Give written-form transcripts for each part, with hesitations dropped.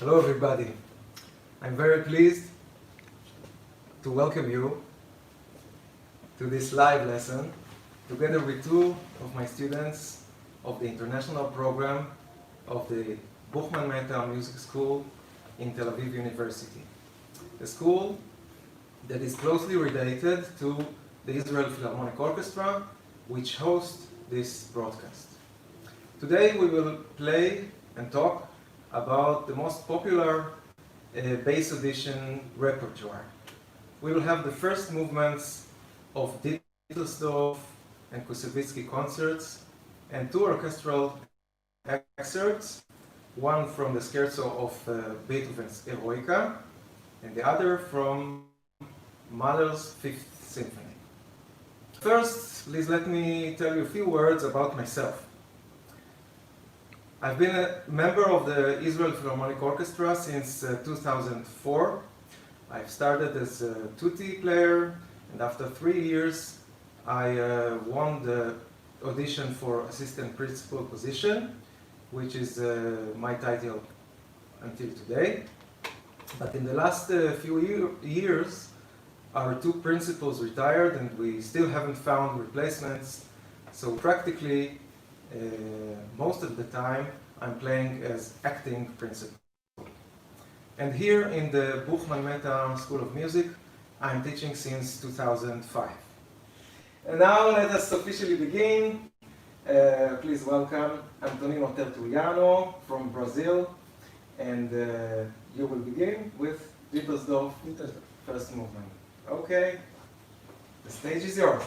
Hello everybody. I'm very pleased to welcome you to this live lesson together with two of my students of the international program of the Buchmann-Mehta Music School in Tel Aviv University. A school that is closely related to the Israel Philharmonic Orchestra, which hosts this broadcast. Today we will play and talk about the most popular bass edition repertoire. We will have the first movements of Dittersdorf and Koussevitzky concerts and two orchestral excerpts, one from the scherzo of Beethoven's Eroica and the other from Mahler's Fifth Symphony. First, please let me tell you a few words about myself. I've been a member of the Israel Philharmonic Orchestra since 2004. I've started as a tutti player, and after 3 years I won the audition for assistant principal position, which is my title until today. But in the last few years, our two principals retired and we still haven't found replacements. So practically, most of the time, I'm playing as acting principal. And here in the Buchmann-Mehta School of Music, I'm teaching since 2005. And now let us officially begin. Please welcome Antonino Tertuliano from Brazil. And you will begin with Dittersdorf, first movement. Okay, the stage is yours.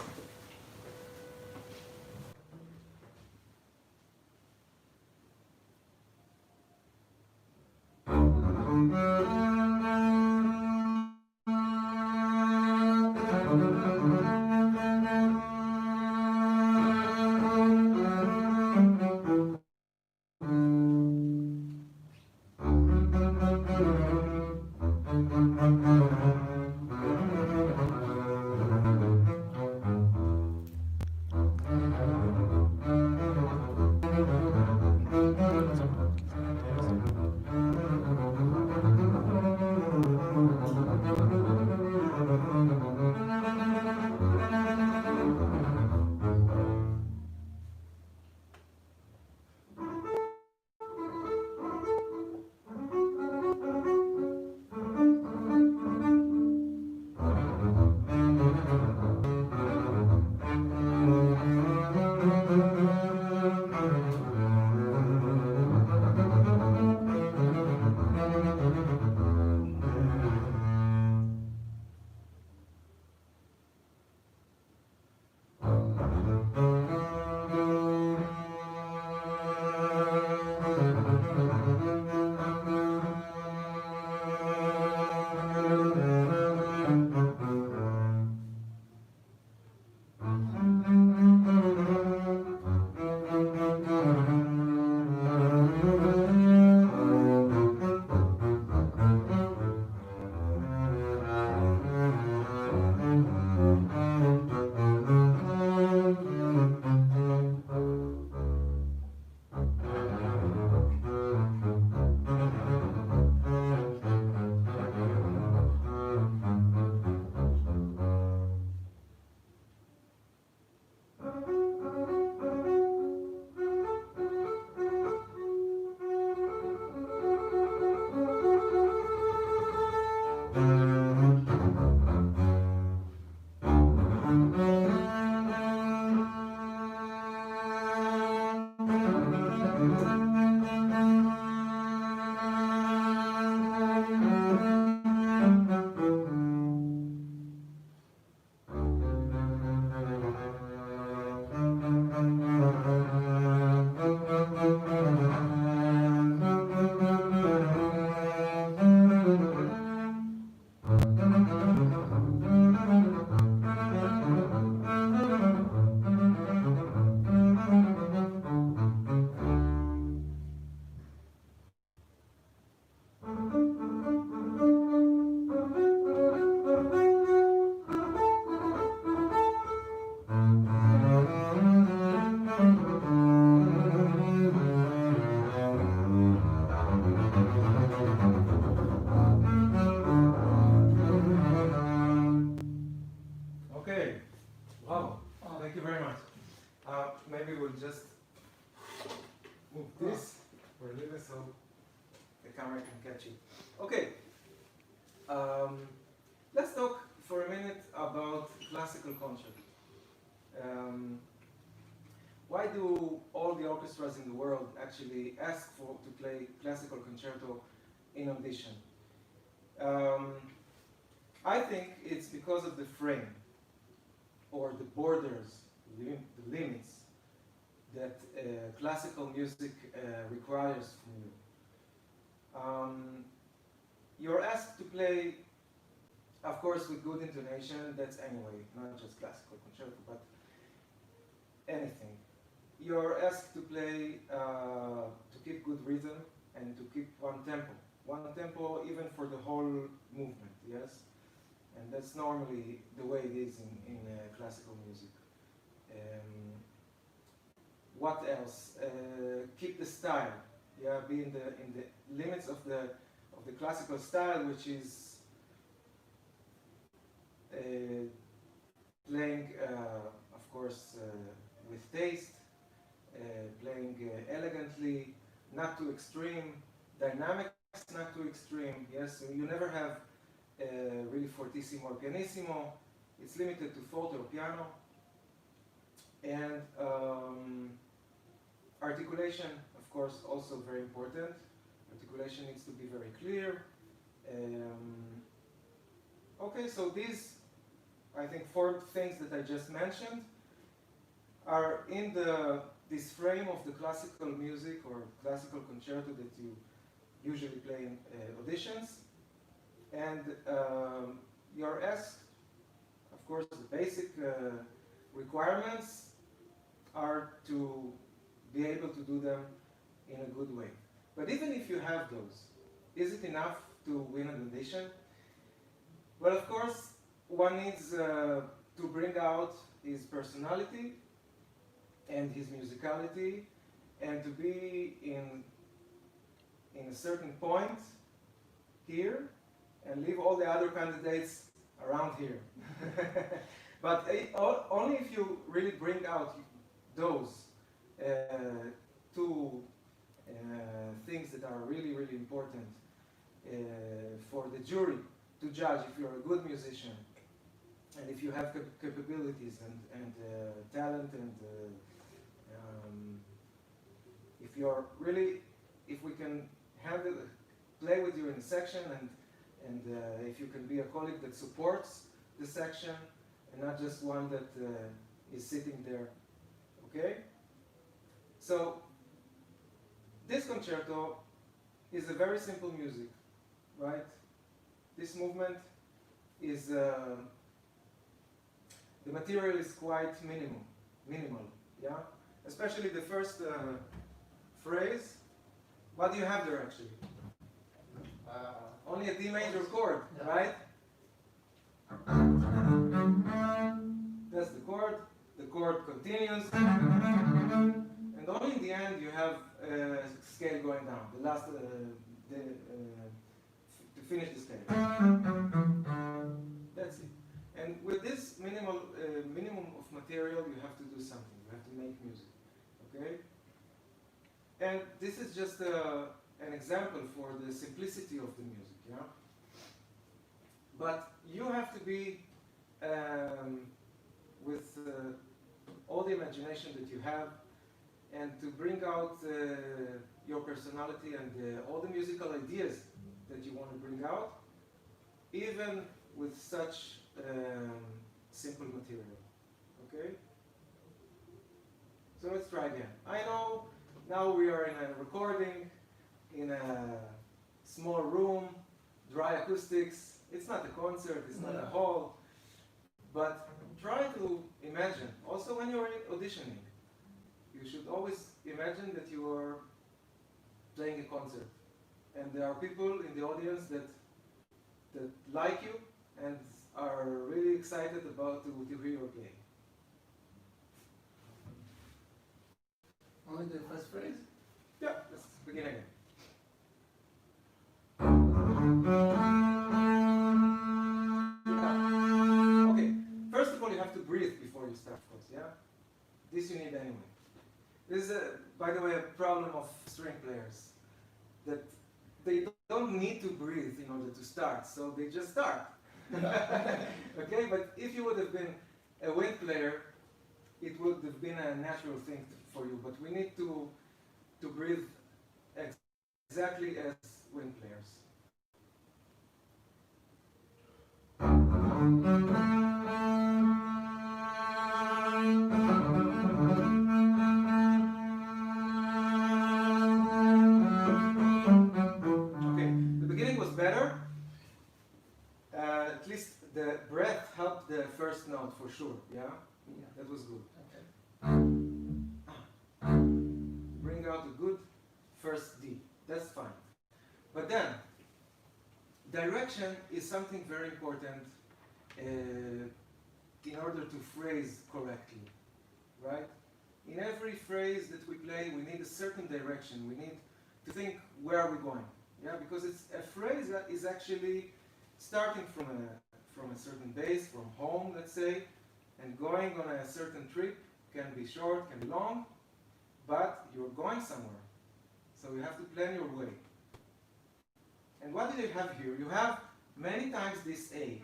this or leave it so the camera can catch it. Okay, let's talk for a minute about classical concert. Why do all the orchestras in the world actually ask to play classical concerto in audition? I think it's because of the frame or the borders, the limits that classical music requires from you. You're asked to play, of course, with good intonation. That's anyway, not just classical concerto, but anything. You're asked to play, to keep good rhythm and to keep one tempo even for the whole movement, yes? And that's normally the way it is in classical music. What else? Keep the style, yeah, be in the limits of the classical style, which is playing, of course, with taste, playing elegantly, not too extreme, dynamics not too extreme. Yes, so you never have really fortissimo or pianissimo. It's limited to forte or piano. And articulation, of course, also very important. Articulation needs to be very clear. Okay, so these, I think, 4 things that I just mentioned are in this frame of the classical music or classical concerto that you usually play in auditions. And you're asked, of course, the basic requirements are to be able to do them in a good way. But even if you have those, is it enough to win an audition? Well, of course, one needs to bring out his personality and his musicality, and to be in a certain point here, and leave all the other candidates around here. But only if you really bring out those 2 things that are really, really important for the jury to judge if you're a good musician, and if you have capabilities and talent, and if you're really, if we can play with you in a section, and if you can be a colleague that supports the section and not just one that is sitting there, okay? So this concerto is a very simple music, right? This movement is, the material is quite minimal, yeah? Especially the first phrase. What do you have there actually? Only a D major chord, right? That's the chord. The chord continues, and only in the end you have a scale going down. The last, to finish the scale. That's it. And with this minimum of material, you have to do something. You have to make music, okay? And this is just an example for the simplicity of the music, yeah? But you have to be with all the imagination that you have, and to bring out your personality and all the musical ideas that you want to bring out, even with such simple material, okay? So let's try again. I know now we are in a recording, in a small room, dry acoustics. It's not a concert, it's not a hall, but try to imagine, also when you're auditioning, you should always imagine that you are playing a concert, and there are people in the audience that like you and are really excited about to hear you play. Only the first phrase? Yeah, let's begin again. Okay, first of all, you have to breathe before you start, of course, yeah? This you need anyway. This is, by the way, a problem of string players, that they don't need to breathe in order to start, so they just start. Okay, but if you would have been a wind player, it would have been a natural thing for you, but we need to breathe exactly as wind players. Better. At least the breath helped the first note for sure. Yeah? Yeah, that was good. Okay. Bring out a good first D. That's fine. But then, direction is something very important in order to phrase correctly. Right? In every phrase that we play, we need a certain direction. We need to think, where are we going? Yeah, because it's a phrase that is actually starting from a certain base, from home, let's say, and going on a certain trip. Can be short, can be long, but you're going somewhere. So you have to plan your way. And what do you have here? You have many times this A.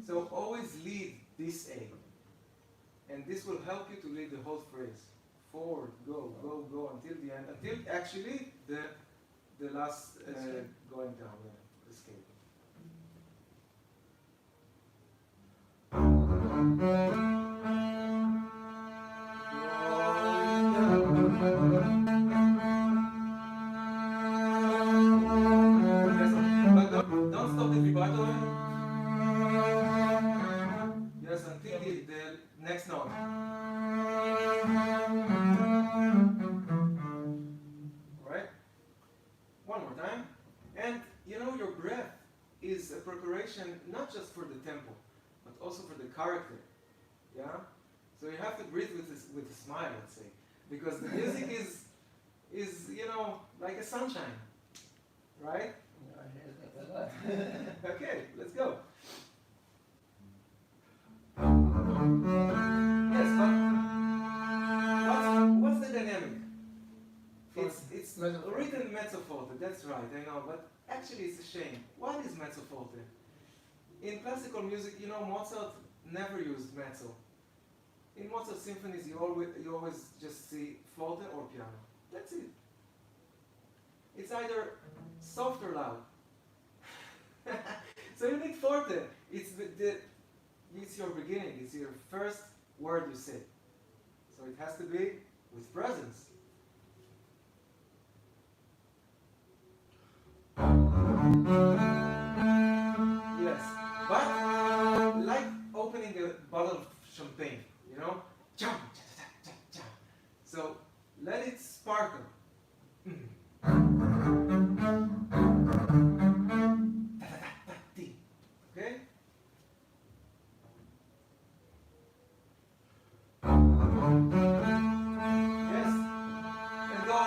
So always lead this A. And this will help you to lead the whole phrase. Forward, go, go, go, until the end. Until actually the last going down the scale. But don't stop the vibrato. Yes, until the next note. Alright? One more time. And you know, your breath is a preparation not just for the tempo, but also for the character. Yeah? So you have to breathe with a smile, let's say. Because the music is you know, like a sunshine. Right? Okay, let's go. Yes, but what's the dynamic? It's written mezzo forte, that's right, I know, but actually it's a shame. What is mezzo forte? In classical music, you know, Mozart never used mezzo. In Mozart symphonies, you always just see forte or piano. That's it. It's either soft or loud. So you need forte. It's your beginning. It's your first word you say. So it has to be with presence. Yes, but like opening a bottle of champagne, you know? So let it sparkle. Okay? Yes. And go.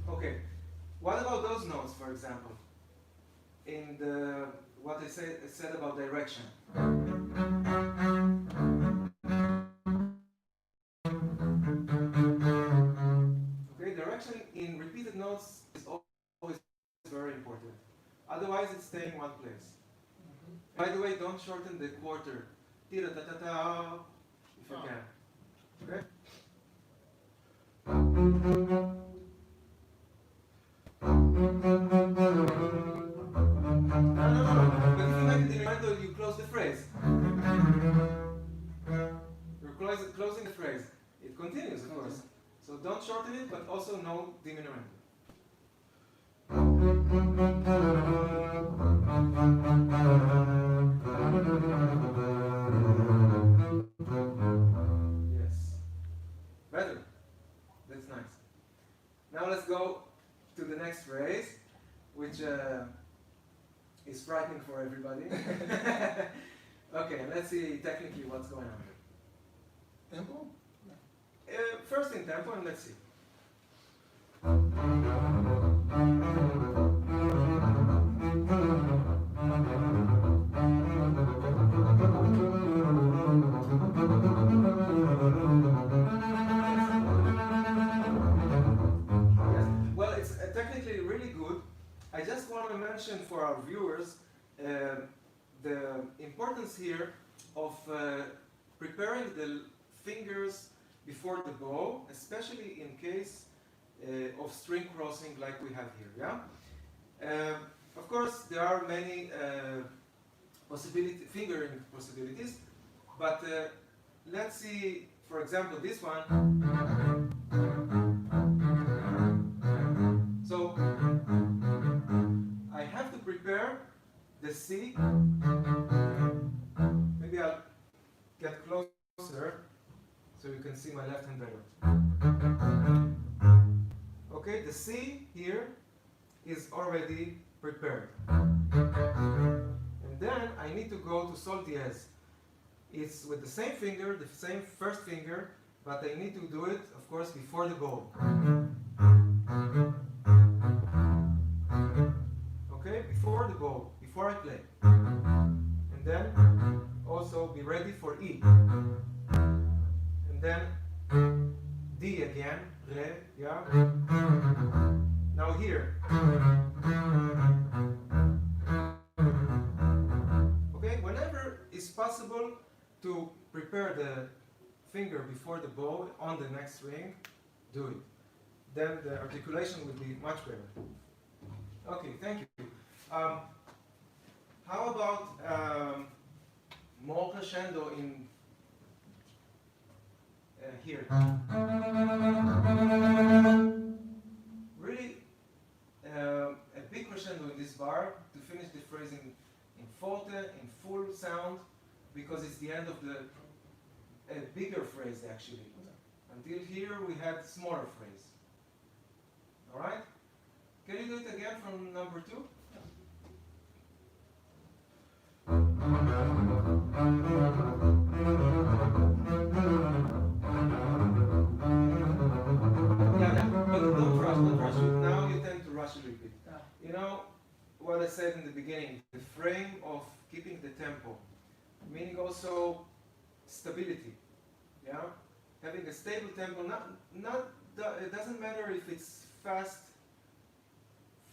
Okay. What about those notes, for example? In what I said about direction. Okay, direction in repeated notes is always very important. Otherwise, it's staying in one place. By the way, don't shorten the quarter. Tira-ta-ta-ta, if you can. Okay? No. But if you make it diminuendo, you close the phrase. You're closing the phrase. It continues, of course. So don't shorten it, but also no diminuendo. Yes. Better. That's nice. Now let's go to the next phrase. is frightening for everybody. Okay, let's see technically what's going on here. Tempo? First in tempo, and let's see. Well, it's technically really good. I just want to mention for our viewers the importance here of preparing the fingers before the bow, especially in case of string crossing like we have here. Yeah. Of course, there are many fingering possibilities, but let's see, for example, this one. So I have to prepare the C. Maybe I'll get closer so you can see my left hand better. Okay, the C here is already prepared. And then I need to go to Sol diez. It's with the same finger, the same first finger, but I need to do it, of course, before the bow. Okay, before the bow, before I play. And then also be ready for E. And then D again, Re, yeah. Now here. Okay, whenever it's possible to prepare the finger before the bow on the next string, do it. Then the articulation will be much better. Okay, thank you. How about more crescendo in here? Really, a big crescendo in this bar to finish the phrasing in forte, in full sound, because it's the end of the bigger phrase actually. Until here we had smaller phrase. All right? Can you do it again from number 2? Yeah, but don't rush. Now you tend to rush a little bit. You know what I said in the beginning, the frame of keeping the tempo, meaning also stability. Yeah, having a stable tempo. It doesn't matter if it's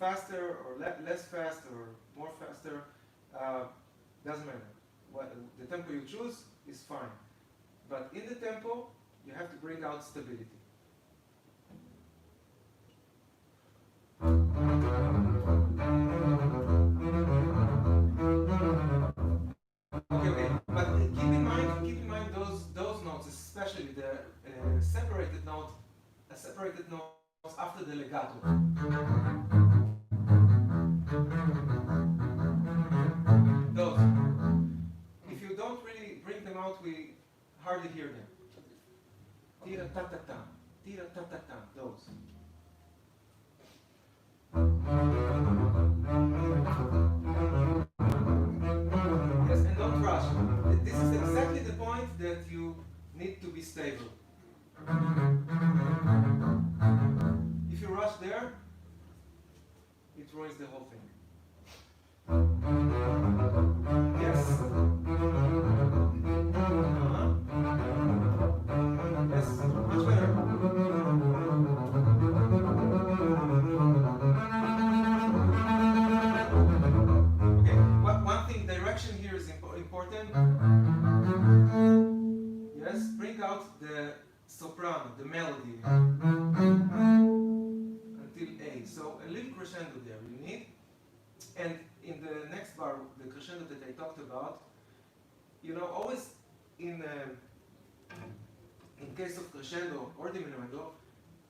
faster or less fast or more faster. Doesn't matter. The tempo you choose is fine. But in the tempo, you have to bring out stability. Okay. But keep in mind those notes, especially the separated notes after the legato. Those. If you don't really bring them out, we hardly hear them. Tira ta ta ta, tira ta ta ta. Those. Yes, and don't rush. This is exactly the point that you need to be stable. If you rush there, it ruins the whole thing. Yes. Yes, much better. Okay, one thing, direction here is important. Yes, bring out the soprano, the melody, until A. So a little crescendo there you need. And in the next bar, the crescendo that I talked about, you know, always in case of crescendo or diminuendo,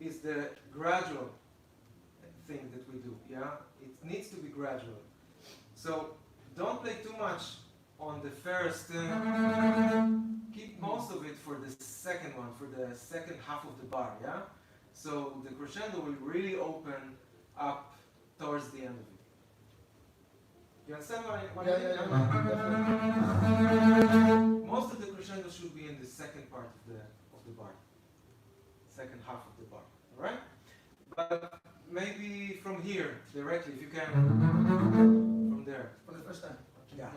is the gradual thing that we do, yeah? It needs to be gradual. So don't play too much on the first, keep most of it for the second one, for the second half of the bar, yeah? So the crescendo will really open up towards the end of it. You understand what I Yeah, mean? definitely. Most of the crescendo should be in the second part of the bar, second half of the bar. All right? But maybe from here directly, if you can, from there. For the first time. Yeah.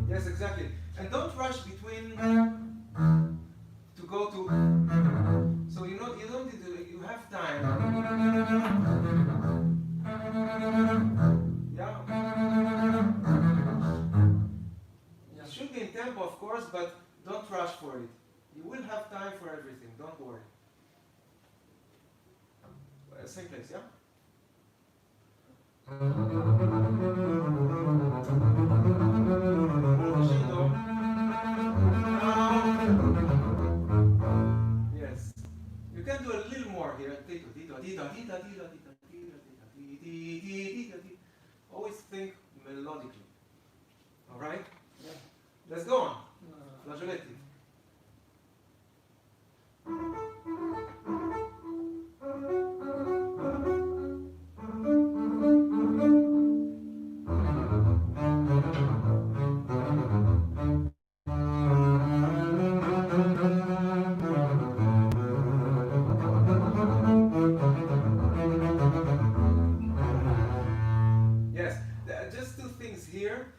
Yes, exactly. And don't rush between to go to. So you don't need to. You have time. Yeah. It should be in tempo, of course, but don't rush for it. You will have time for everything. Don't worry. Same place, yeah? Yes. You can do a little more here. Always think melodically. Alright? Yeah. Let's go on. Flageoletti. Just two things here.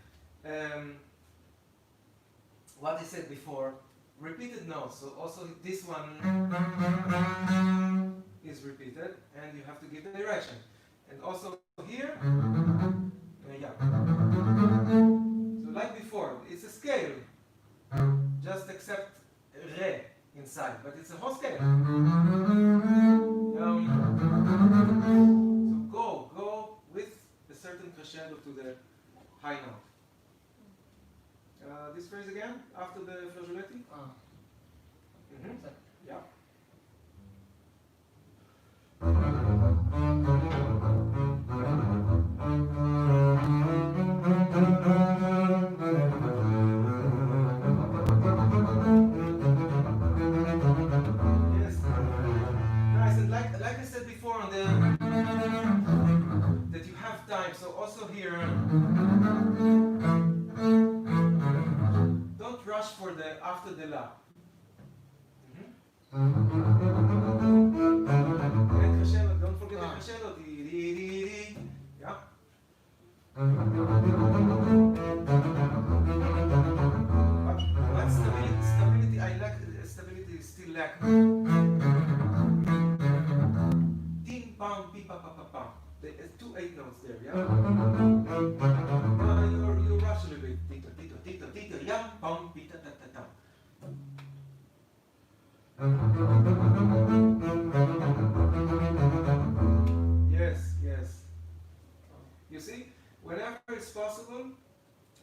What I said before, repeated notes. So also this one is repeated, and you have to give the direction. And also here, yeah. So like before, it's a scale, just except re inside, but it's a whole scale. So go with a certain crescendo to the high note. This phrase again, after the flageoletti? Yeah. Yes. Nice, and like I said before on the that you have time, so also here don't rush for the after the la. And crescendo, don't forget the crescendo. Yeah. But stability, I lack stability is still lack. Ding pam pi pa pa pa pam. There's 2 8 notes there, yeah? You rush a little bit. Tito, tito, tito, tito, yam, pam, pi ta ta ta ta. Yes, yes. You see, whenever it's possible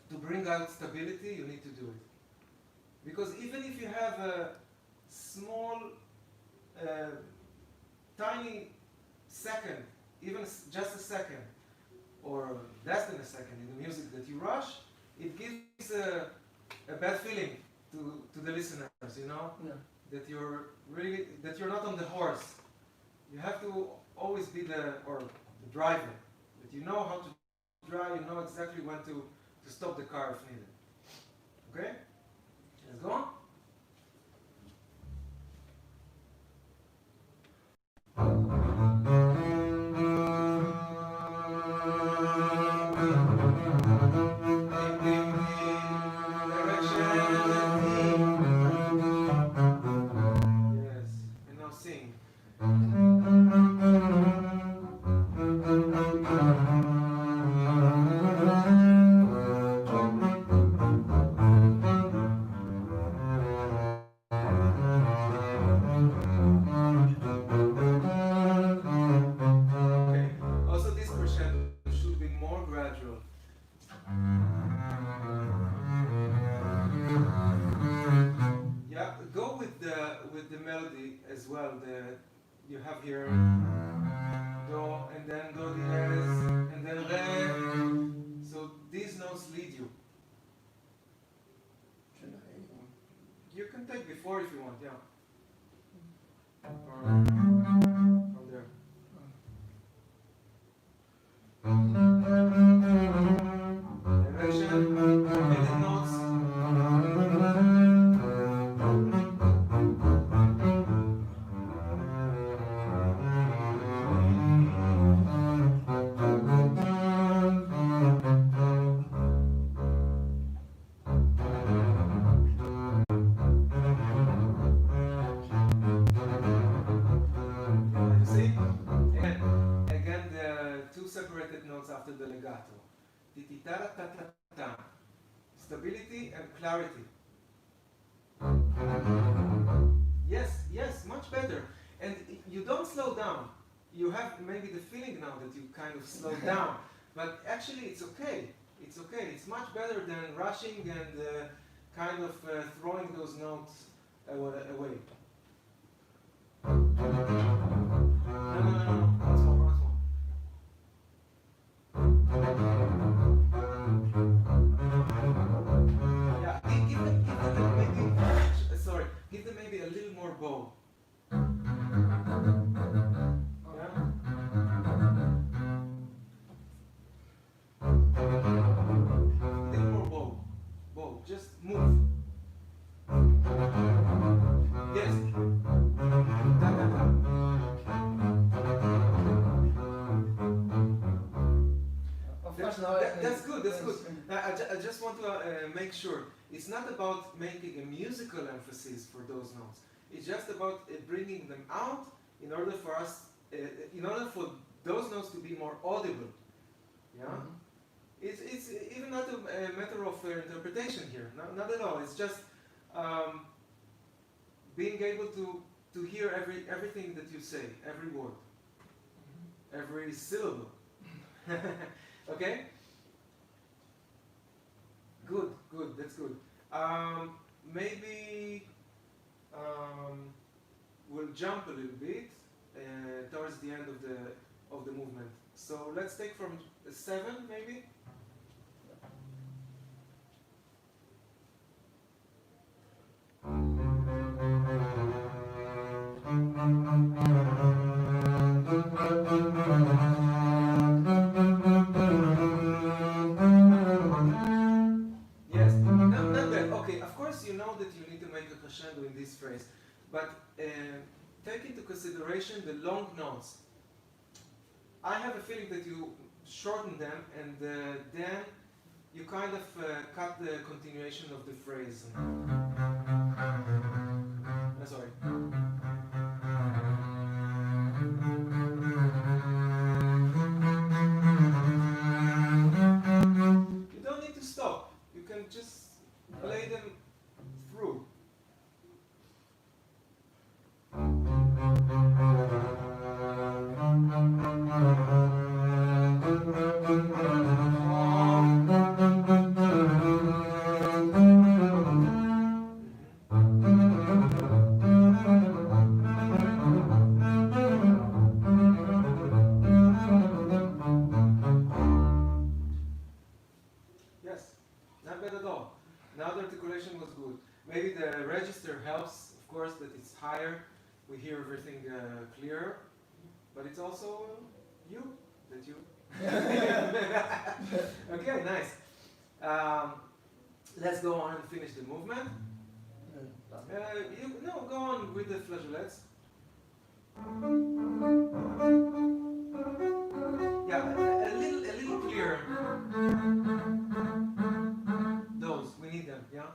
to bring out stability, you need to do it. Because even if you have a small, tiny second, even just a second, or less than a second in the music that you rush, it gives a bad feeling to the listeners, you know? Yeah. That you're not on the horse. You have to always be the driver. That you know how to drive, you know exactly when to stop the car if needed. Okay? Let's go on. Sing. Okay. Also, this crescendo should be more gradual. Yeah, go with the melody as well. You have here do and then do diez and then re. So these notes lead you. can take before if you want, yeah. Or from there. Direction, middle notes. Again, the two separated notes after the legato. Ti-ti-ta-ta-ta-ta. Stability and clarity. Yes, yes, much better. And you don't slow down. You have maybe the feeling now that you kind of slowed down. But actually it's okay. It's okay. It's much better than rushing and kind of throwing those notes away. No, no, no, no. Once more, once more. Yeah, give them maybe, sorry, give them maybe a little more bow. Yeah? A little more bow. Bow, just move. Yes. Ta, ta, ta. That's good, that's good. I just want to make sure. It's not about making a musical emphasis for those notes. It's just about bringing them out in order for us, in order for those notes to be more audible. Yeah? Mm-hmm. It's even not a matter of interpretation here. Not at all. It's just being able to hear everything that you say, every word, every syllable. Okay? Good, good, that's good. Maybe we'll jump a little bit towards the end of the movement. So let's take from 7 maybe. Yes, not bad. Okay, of course you know that you need to make a crescendo in this phrase, but take into consideration the long notes. I have a feeling that you shorten them and then you kind of cut the continuation of the phrase. Sorry. You don't need to stop. You can just play them through. Yes, not bad at all. Now the articulation was good. Maybe the register helps, of course, that it's higher. We hear everything clearer. But it's also you, that you. Okay, nice. Let's go on and finish the movement. No, go on with the flageolets. Yeah, a little clearer. Those, we need them, yeah?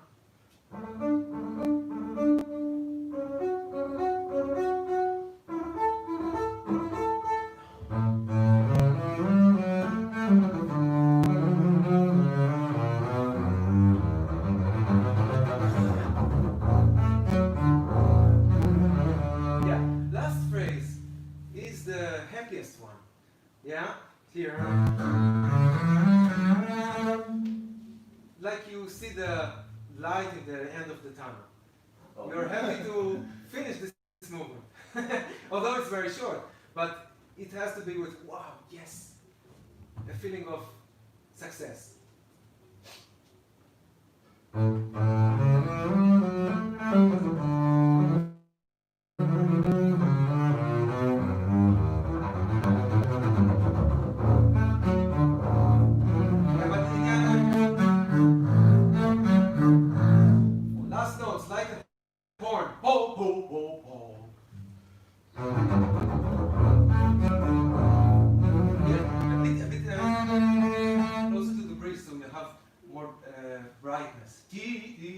Happiest one, yeah, here, like you see the light in the end of the tunnel. You're happy to finish this movement, although it's very short, but it has to be with wow, yes, a feeling of success.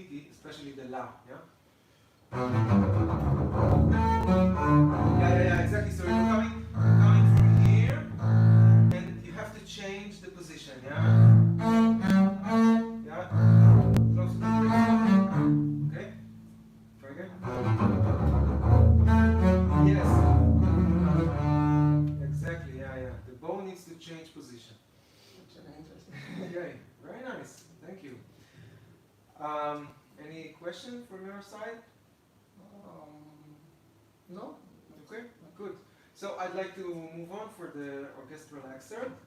key, especially the La, yeah? Yeah, exactly. So you're coming from here, and you have to change the position, yeah? Yeah? Close to the rhythm. Okay? Try again. Yes. Exactly, yeah. The bow needs to change position. Interesting. Okay, very nice. Thank you. Any question from your side? No. Okay, good. So I'd like to move on for the orchestral excerpt.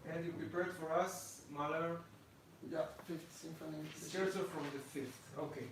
And you prepared for us Mahler. Yeah, Fifth Symphony. Scherzo from the Fifth. Okay.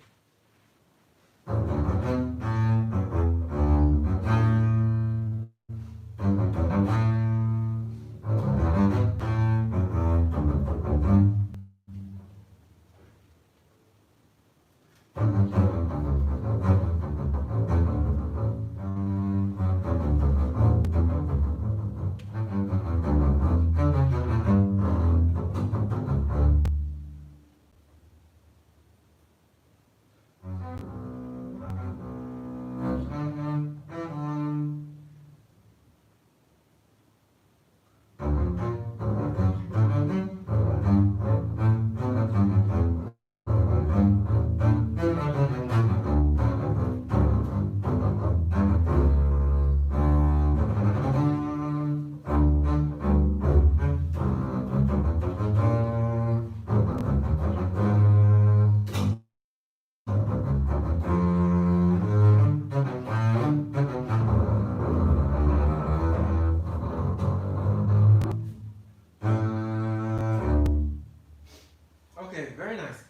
Okay, very nice.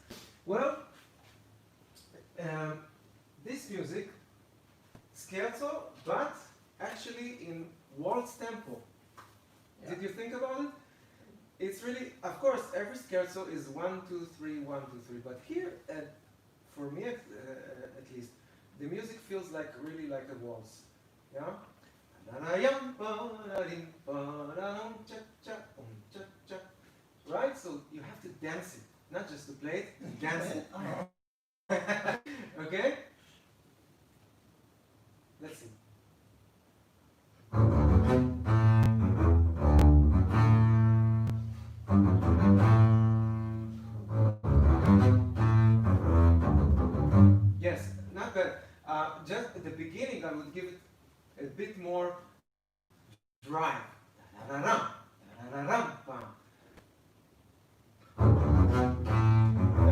Well, this music, scherzo, but actually in waltz tempo. Yeah. Did you think about it? It's really, of course, every scherzo is 1, 2, 3, 1, 2, 3. But here, for me at least, the music feels like really like a waltz. Yeah? Right? So you have to dance it, not just to play it, dance it. Okay? Let's see. Yes, not bad. Just at the beginning, I would give it a bit more drive. A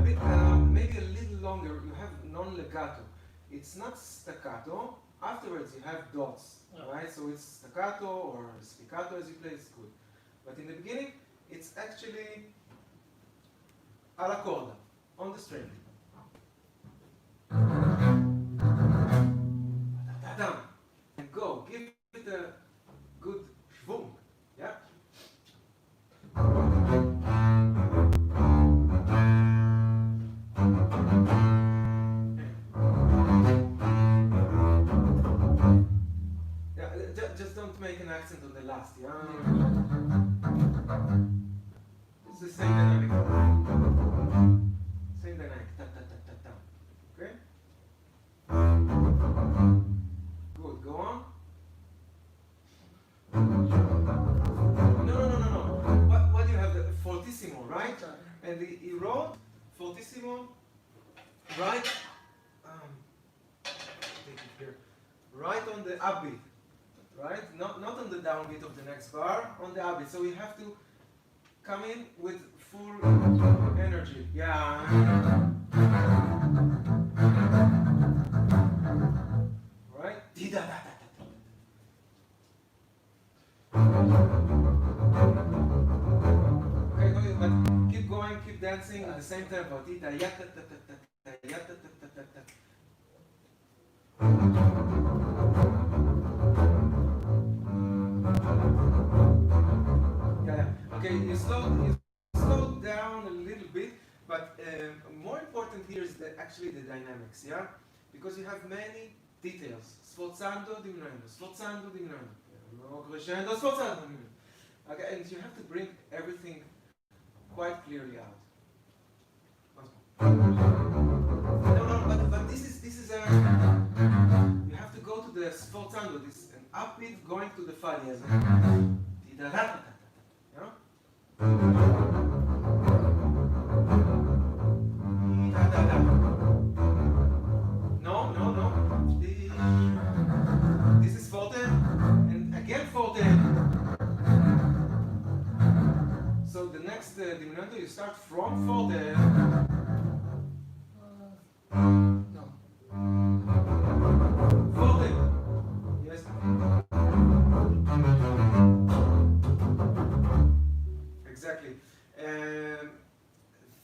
bit, maybe a little longer. You have non-legato. It's not staccato. Afterwards, you have dots, right? So it's staccato or spiccato as you play. It's good. But in the beginning, it's actually alla corda, on the string. And go. Give it a good schwung. Yeah? Just don't make an accent on the last, yeah? It's the same dynamic. Same dynamic. Ta ta ta ta ta. Okay? Good. Go on. No. What do you have? The fortissimo, right? And he wrote fortissimo, right? Take it here. Right on the upbeat. Right? Not on the downbeat of the next bar, on the upbeat. So we have to come in with full energy. Yeah. Right? Okay, but keep going, keep dancing at the same tempo. Okay, you slow down a little bit, but more important here is actually the dynamics, yeah? Because you have many details. Sforzando, diminuendo, sforzando, diminuendo, crescendo, sforzando, diminuendo. Okay, and you have to bring everything quite clearly out. Once more. glissando, this an upbeat going to the funny as no, no, no. This is forte, and again forte. So the next diminuendo, you start from forte. No. Forte. Yes. Exactly.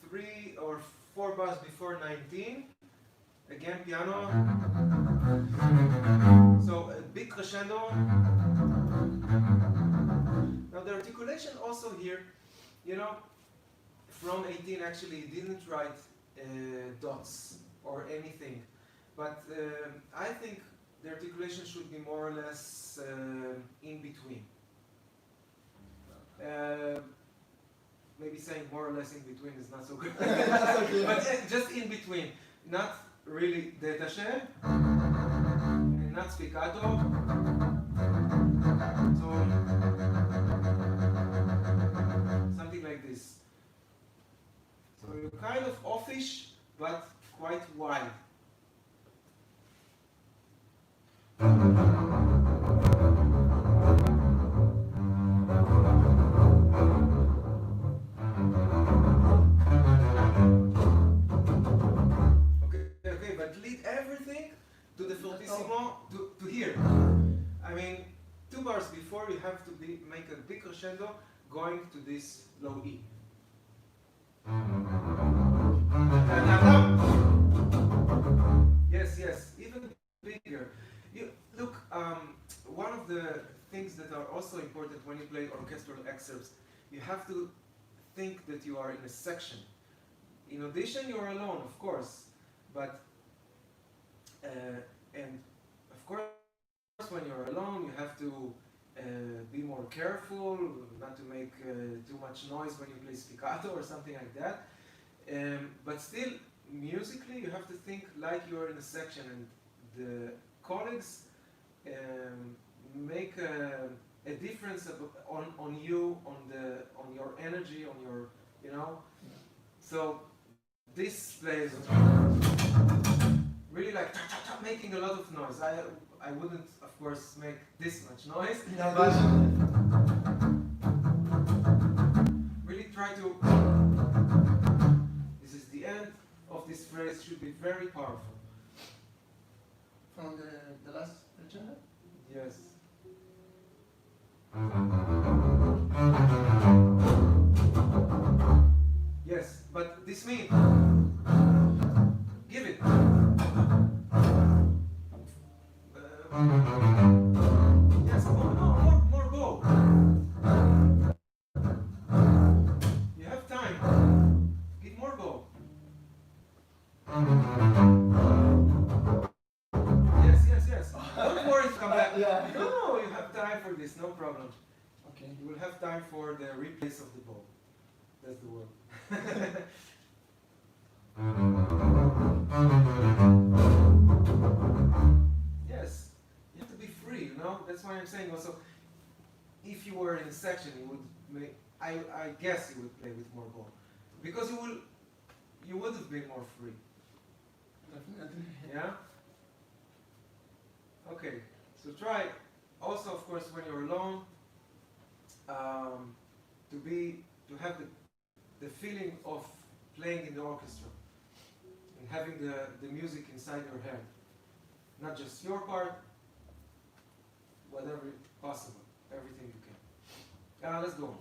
3 or 4 bars before 19. Again, piano. So a big crescendo. Now the articulation also here, you know, from 18 actually didn't write dots or anything, but I think the articulation should be more or less in between. Maybe saying more or less in between is not so good, but just in between, not really détaché, and not spiccato. So something like this. So you're kind of offish, but quite wide. Okay, but lead everything to the fortissimo, to here. I mean, 2 bars before you have to make a big crescendo going to this low E. Yes, yes, even bigger. Look, one of the things that are also important when you play orchestral excerpts, you have to think that you are in a section. In audition, you are alone, of course, but and of course, when you're alone, you have to be more careful, not to make too much noise when you play spiccato or something like that. But still, musically, you have to think like you're in a section, and the colleagues make a difference on you, on your energy, on your, you know. So this plays really like making a lot of noise. I wouldn't, of course, make this much noise, but really try to. This is the end of this phrase. Should be very powerful. From the last agenda? Yes. Yes, but this means give it. Yes, more go. You have time. Give more go. Yes. Don't worry to come back. Yeah. No, you have time for this, no problem. Okay. You will have time for the replace of the bow. That's the word. Yes, you have to be free, you know? That's why I'm saying also, if you were in a section, you would make, I guess you would play with more bow. Because you would have been more free. Definitely. Yeah? Okay, so try also, of course, when you're alone, to have the feeling of playing in the orchestra and having the music inside your head. Not just your part, whatever possible, everything you can. Let's go on.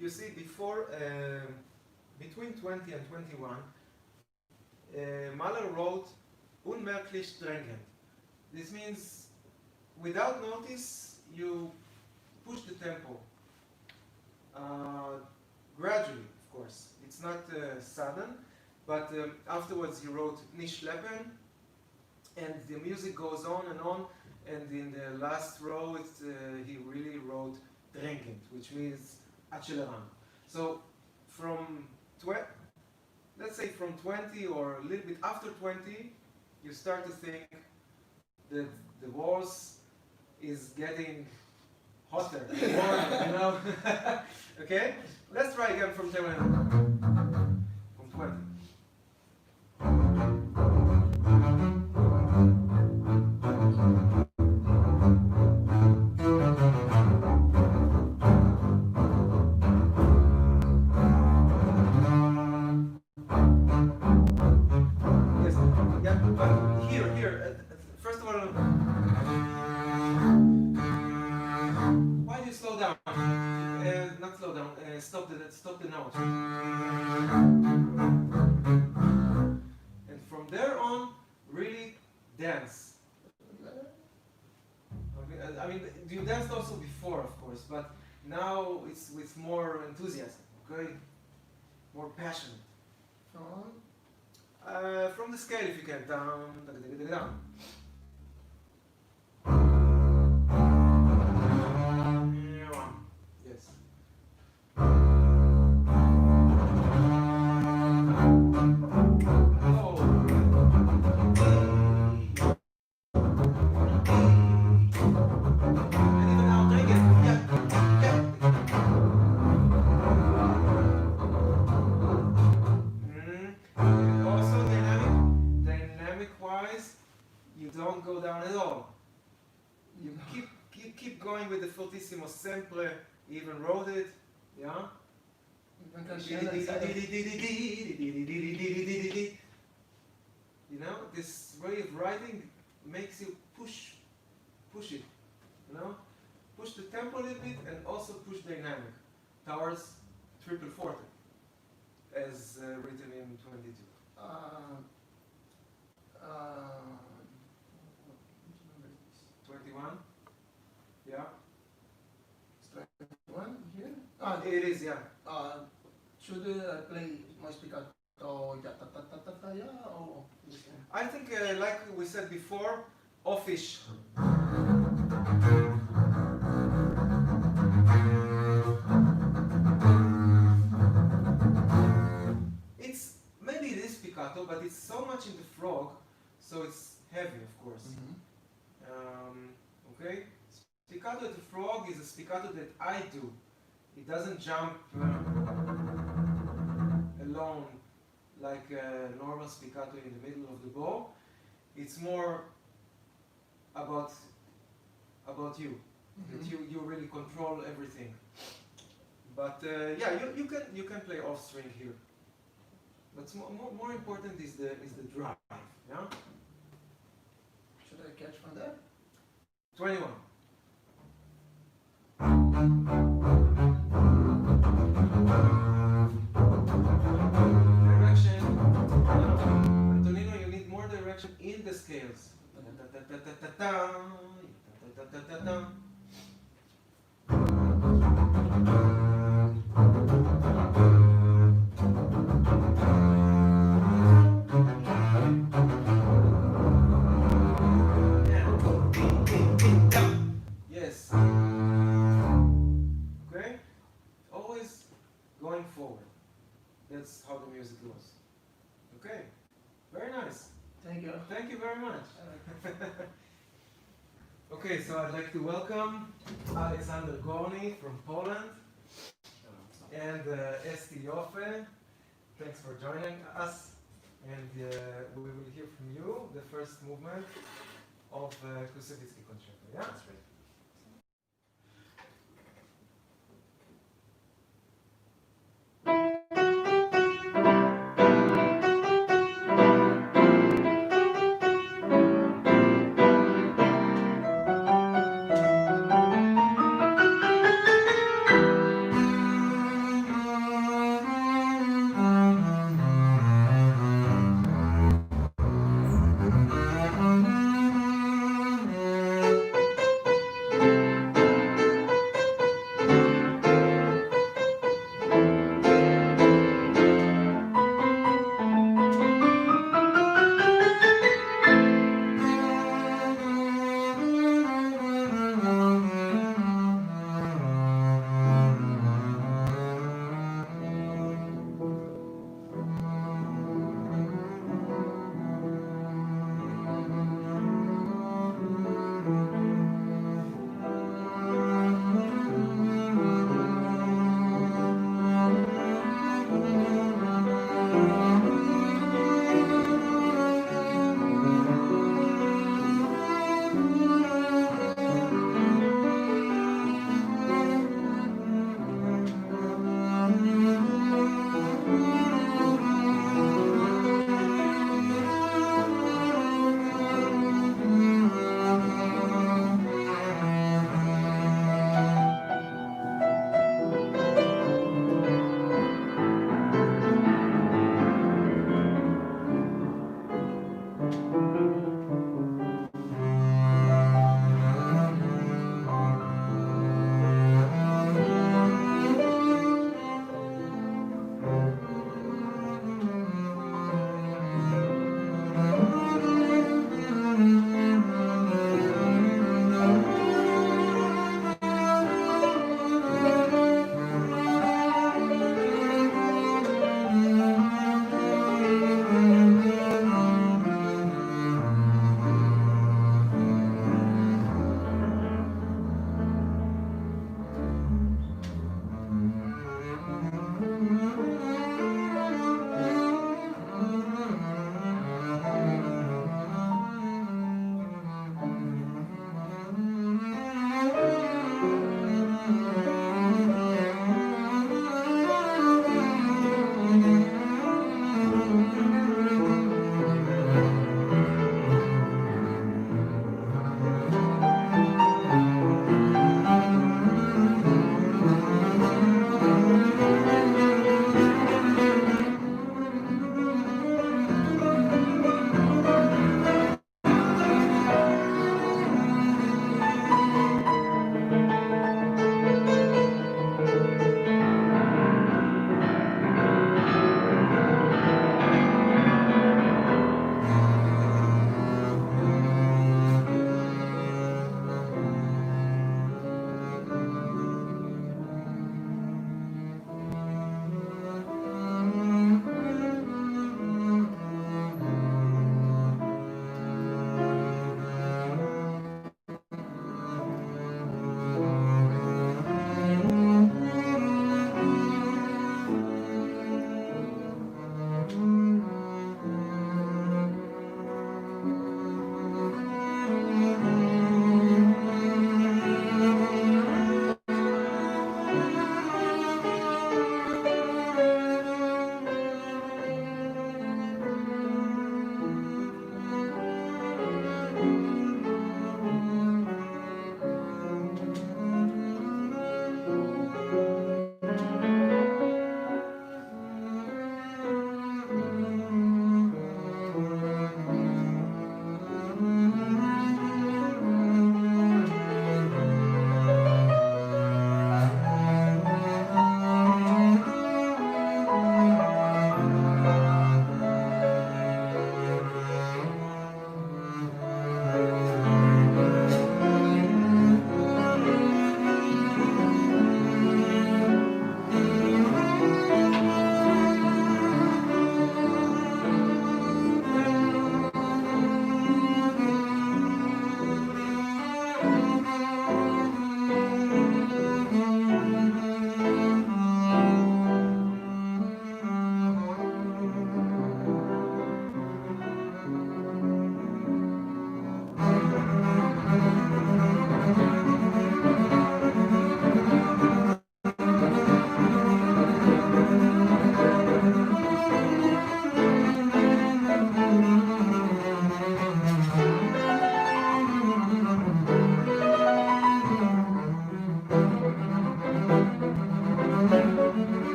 You see, before, between 20 and 21, Mahler wrote unmerklich drängend. This means, without notice, you push the tempo gradually, of course. It's not sudden, but afterwards he wrote Nicht schleppen, and the music goes on, and in the last row he really wrote drängend, which means accelerant. So from let's say from 20 or a little bit after 20, you start to think that the waltz is getting hotter, more, you know. Okay? Let's try again from 10 from 20. Yes, yeah, but here, first of all, why do you slow down? Not slow down, stop the note. And from there on, really dance. I mean, you danced also before, of course, but now it's with more enthusiasm, okay? More passionate. From the scale, if you can, down, down. Yes. Go down at all. You keep going with the fortissimo sempre, even wrote it, yeah? You know, this way of writing makes you push it, you know? Push the tempo a little bit and also push dynamic towards triple forte, as written in 22. 21? Yeah? It's 21 here? It is, yeah. Should I play my spiccato yeah, or this one? I think, like we said before, offish. It's maybe it is spiccato, but it's so much in the frog, so it's heavy, of course. Okay, spiccato at the frog is a spiccato that I do. It doesn't jump alone like a normal spiccato in the middle of the bow. It's more about you. That you really control everything. But yeah, you can play off string here. But more important is the drive. Yeah. Should I catch from there? 21. Direction. Antonino, you need more direction in the scales. Yes. Okay? Always going forward. That's how the music goes. Okay? Very nice. Thank you. Thank you very much. Okay, so I'd like to welcome Aleksander Gorny from Poland and Esty Yoffe. Thanks for joining us. And we will hear from you the first movement of Koussevitzky Concerto. Yeah? That's right.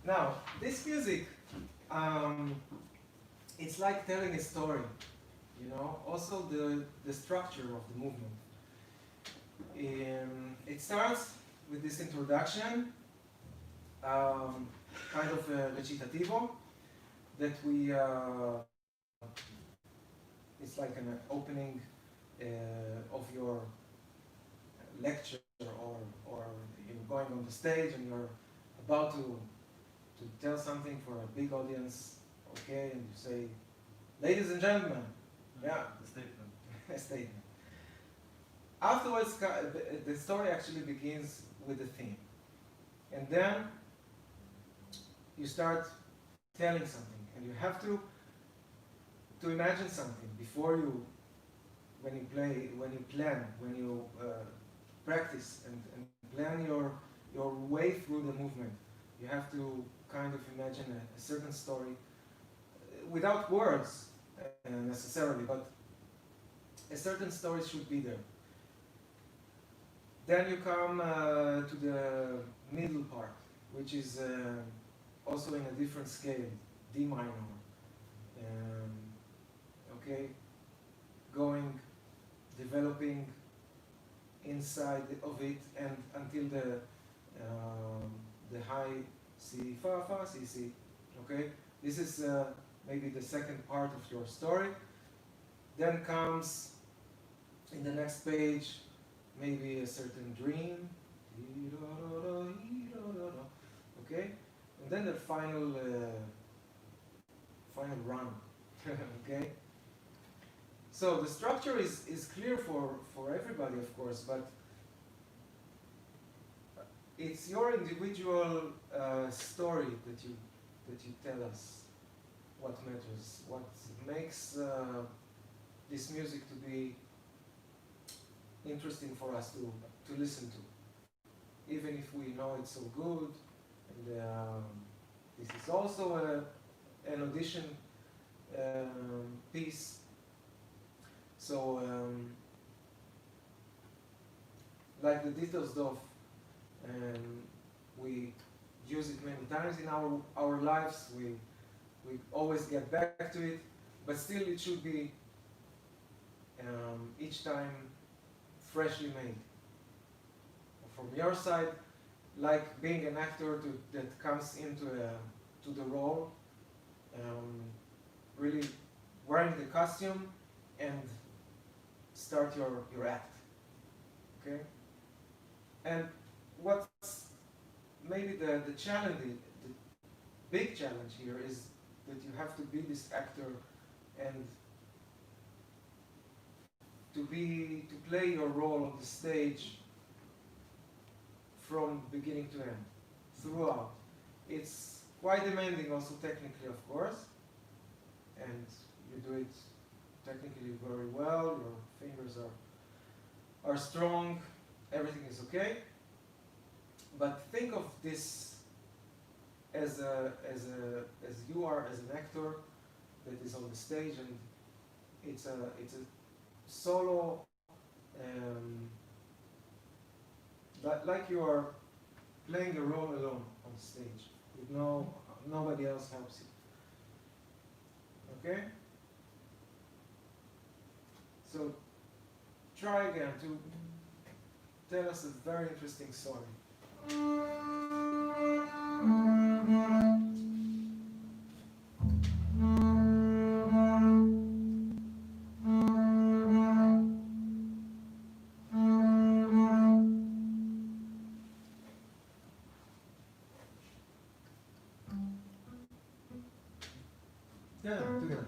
Now, this music, it's like telling a story, you know. Also, the structure of the movement. It starts with this introduction, kind of a recitativo, that we, it's like an opening of your lecture, or you're going on the stage and you're about to tell something for a big audience, okay, and you say, ladies and gentlemen, yeah, The statement. a statement. Afterwards, the story actually begins with the theme. And then you start telling something, and you have to imagine something before you, when you play, when you plan, when you practice and plan your way through the movement. You have to kind of imagine a certain story without words necessarily, but a certain story should be there. Then you come to the middle part, which is also in a different scale, D minor. Okay, developing inside of it and until the high C, fa, fa, C, C. Okay, this is maybe the second part of your story. Then comes in the next page maybe a certain dream. Okay, and then the final run. Okay. So the structure is clear for everybody, of course, but it's your individual story that you tell us what matters, what makes this music to be interesting for us to listen to, even if we know it's so good. And this is also an audition piece. So, like the Dittersdorf, we use it many times in our lives. We always get back to it, but still it should be each time freshly made. From your side, like being an actor that comes into to the role, really wearing the costume and start your act. Okay? And what's maybe the challenge, the big challenge here is that you have to be this actor and to play your role on the stage from beginning to end, throughout. It's quite demanding also technically, of course, and you do it technically very well, your fingers are strong, everything is okay. But think of this as you are as an actor that is on the stage, and it's a solo, like you are playing a role alone on stage with nobody else helps you. Okay? So try again to tell us a very interesting story. Yeah, together.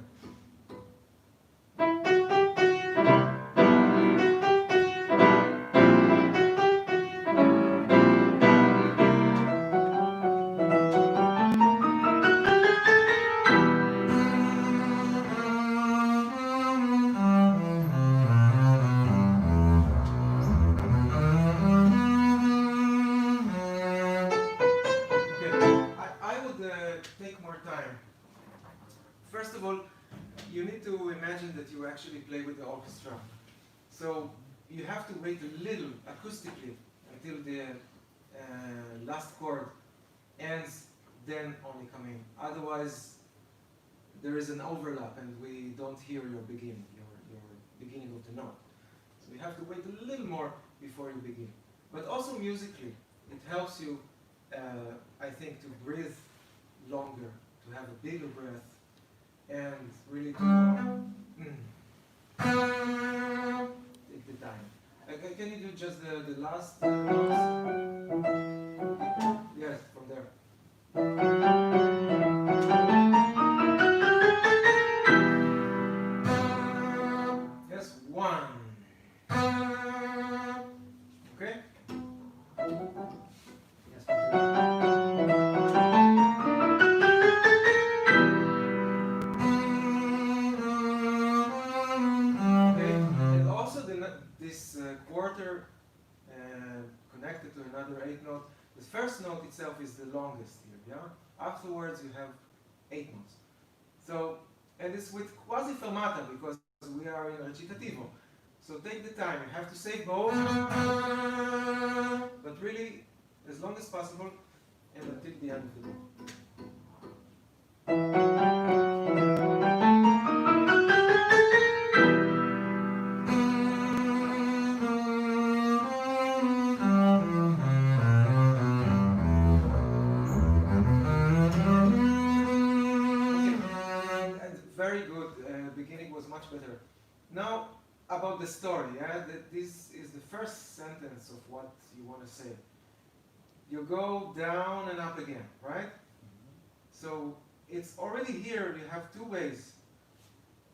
First of all, you need to imagine that you actually play with the orchestra. So you have to wait a little acoustically until the last chord ends then only come in. Otherwise, there is an overlap and we don't hear your beginning, your beginning of the note. So you have to wait a little more before you begin. But also musically, it helps you, I think, to breathe longer, to have a bigger breath, and really to take the time. Can you do just the last notes? Yes, from there. Yes, one. Okay? Yes, this quarter connected to another 8 note. The first note itself is the longest here, yeah? Afterwards you have 8 notes. So, and it's with quasi fermata because we are in recitativo. So take the time, you have to say both, but really as long as possible and until the end of the book. Much better. Now, about the story, that this is the first sentence of what you want to say. You go down and up again, right? So, it's already here, you have 2 ways.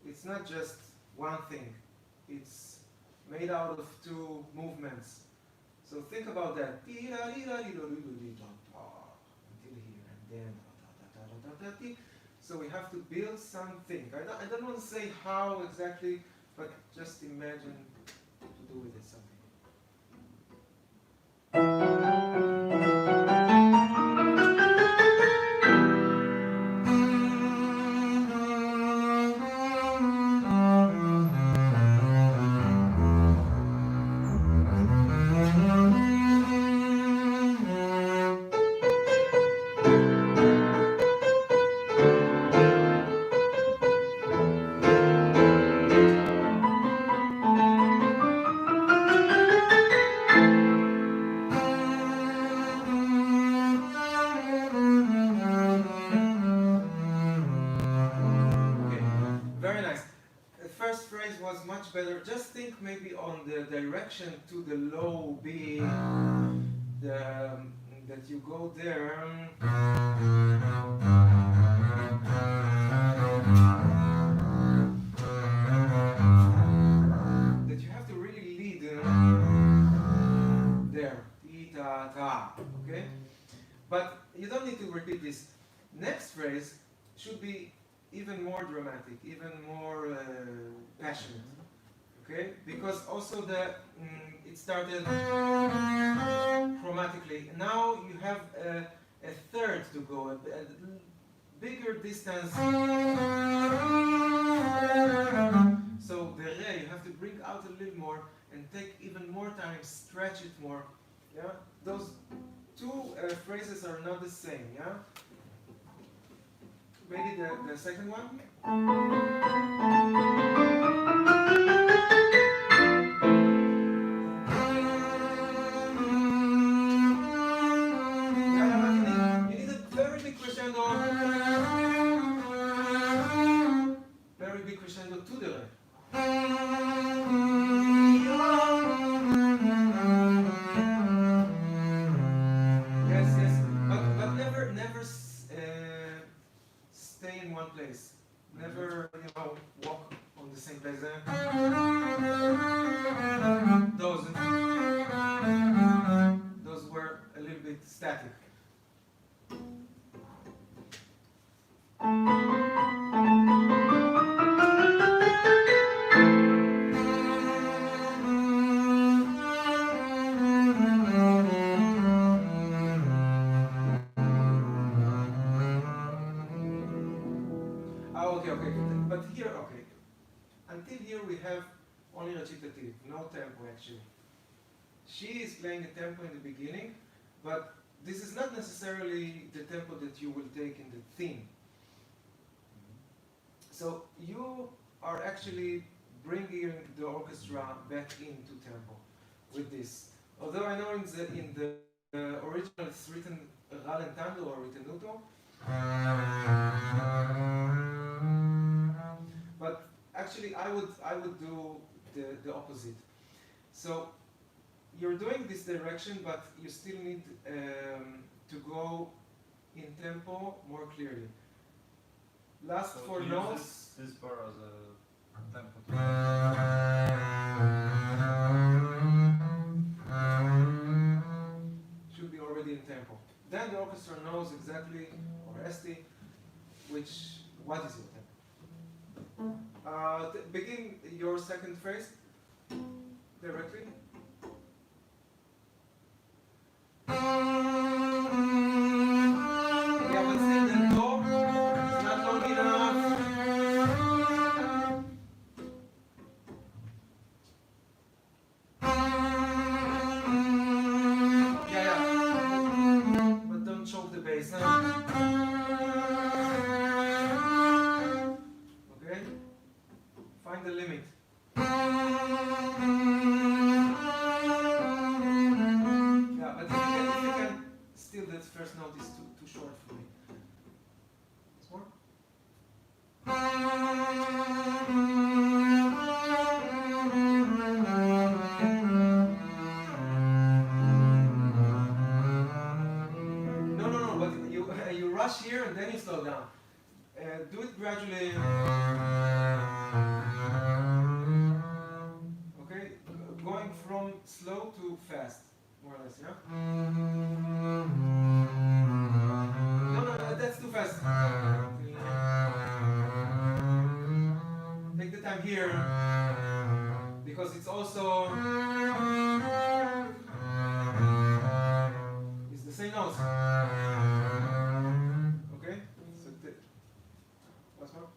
It's not just one thing. It's made out of 2 movements. So think about that. Until here, and then so we have to build something. I don't want to say how exactly, but just imagine to do with it something. Better. Just think maybe on the direction to the low B, that you go there. That you have to really lead there. Ta ta. Okay? But you don't need to repeat this. Next phrase should be even more dramatic, even more passionate. Okay, because also it started chromatically. Now you have a third to go, a bigger distance. So the re, you have to bring out a little more and take even more time, stretch it more. Yeah, those 2 phrases are not the same. Yeah, maybe the second one. Very big crescendo to the re. Yes, but never stay in one place. Never, walk on the same place. Those were a little bit static. Okay. But here, okay. Until here we have only recitative, no tempo actually. She is playing a tempo in the beginning, but this is not necessarily the tempo that you will take in the theme. So you are actually bringing the orchestra back into tempo with this. Although I know in the original it's written rallentando or ritenuto, but actually I would do the opposite. So you're doing this direction, but you still need to go in tempo more clearly. Last So four to notes. use this bar as a tempo. Should be already in tempo. Then the orchestra knows exactly, or Esty, what is your tempo. Begin your second phrase directly. Yeah, but still the do is not long enough. Yeah. But don't choke the bass, huh? Okay? Find the limit. Yeah, but if you can, still that first note is too short for me. Once more. No, but you rush here and then you slow down. Do it gradually. Okay, going from slow to fast, more or less, yeah? No, that's too fast. Take the time here, because it's also, it's the same notes. Okay, so once more.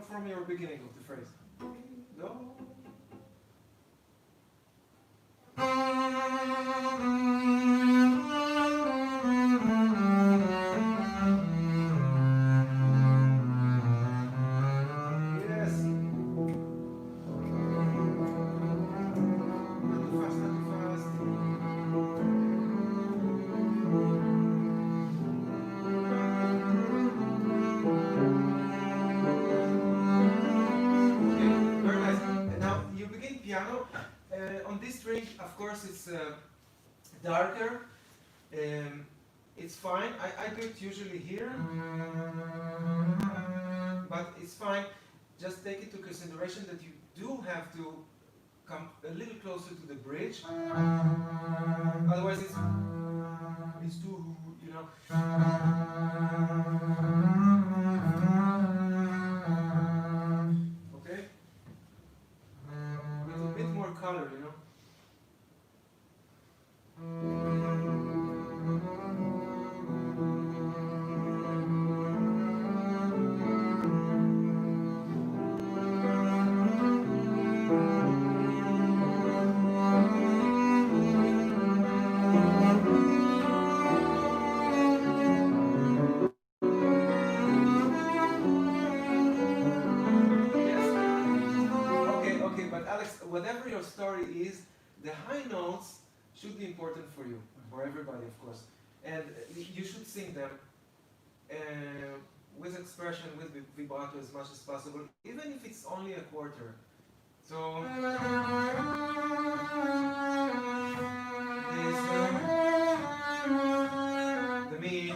From your beginning of the phrase. Do. Yes. Not too fast, not too fast. Okay, very nice. And now you begin piano. On this string, of course, it's darker. It's fine. I do it usually here, but it's fine. Just take into consideration that you do have to come a little closer to the bridge. Otherwise, it's too, you know. Okay? With a bit more color, you know. Okay, but Alex, whatever your story is, the high notes should be important for you, for everybody, of course. And you should sing them with expression, with vibrato as much as possible, even if it's only a quarter. So, this, the mi,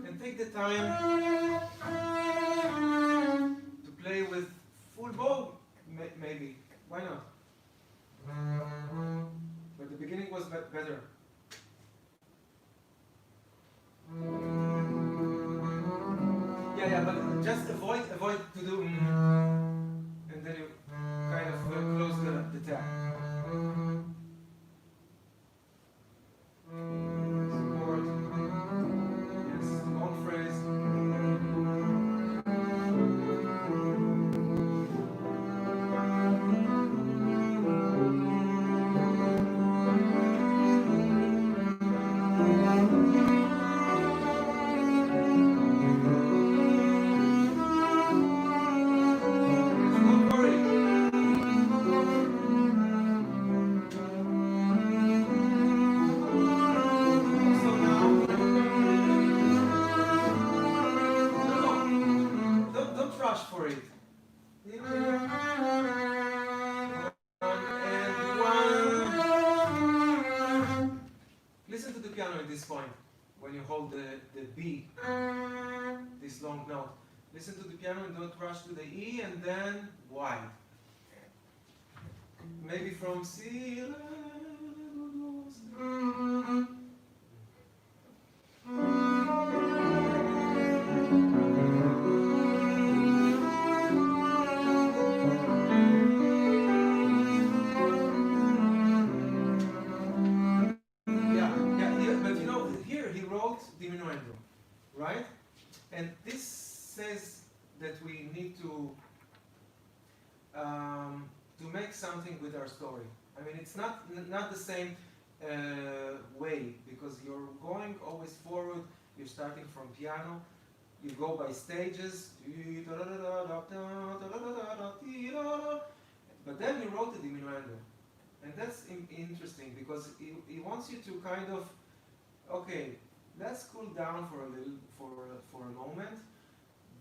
and take the time to play with full bow, maybe. Why not? But the beginning was better. Yeah, but just avoid to do and then you kind of close the tab. Support. Yes, long phrase. rush for it. And one. Listen to the piano at this point, when you hold the B, this long note. Listen to the piano and don't rush to the E, and then wide. Maybe from C. Diminuendo, right? And this says that we need to make something with our story. I mean, it's not the same way, because you're going always forward. You're starting from piano. You go by stages. But then he wrote the diminuendo, and that's interesting because he wants you to kind of, okay, let's cool down for a little, for a moment,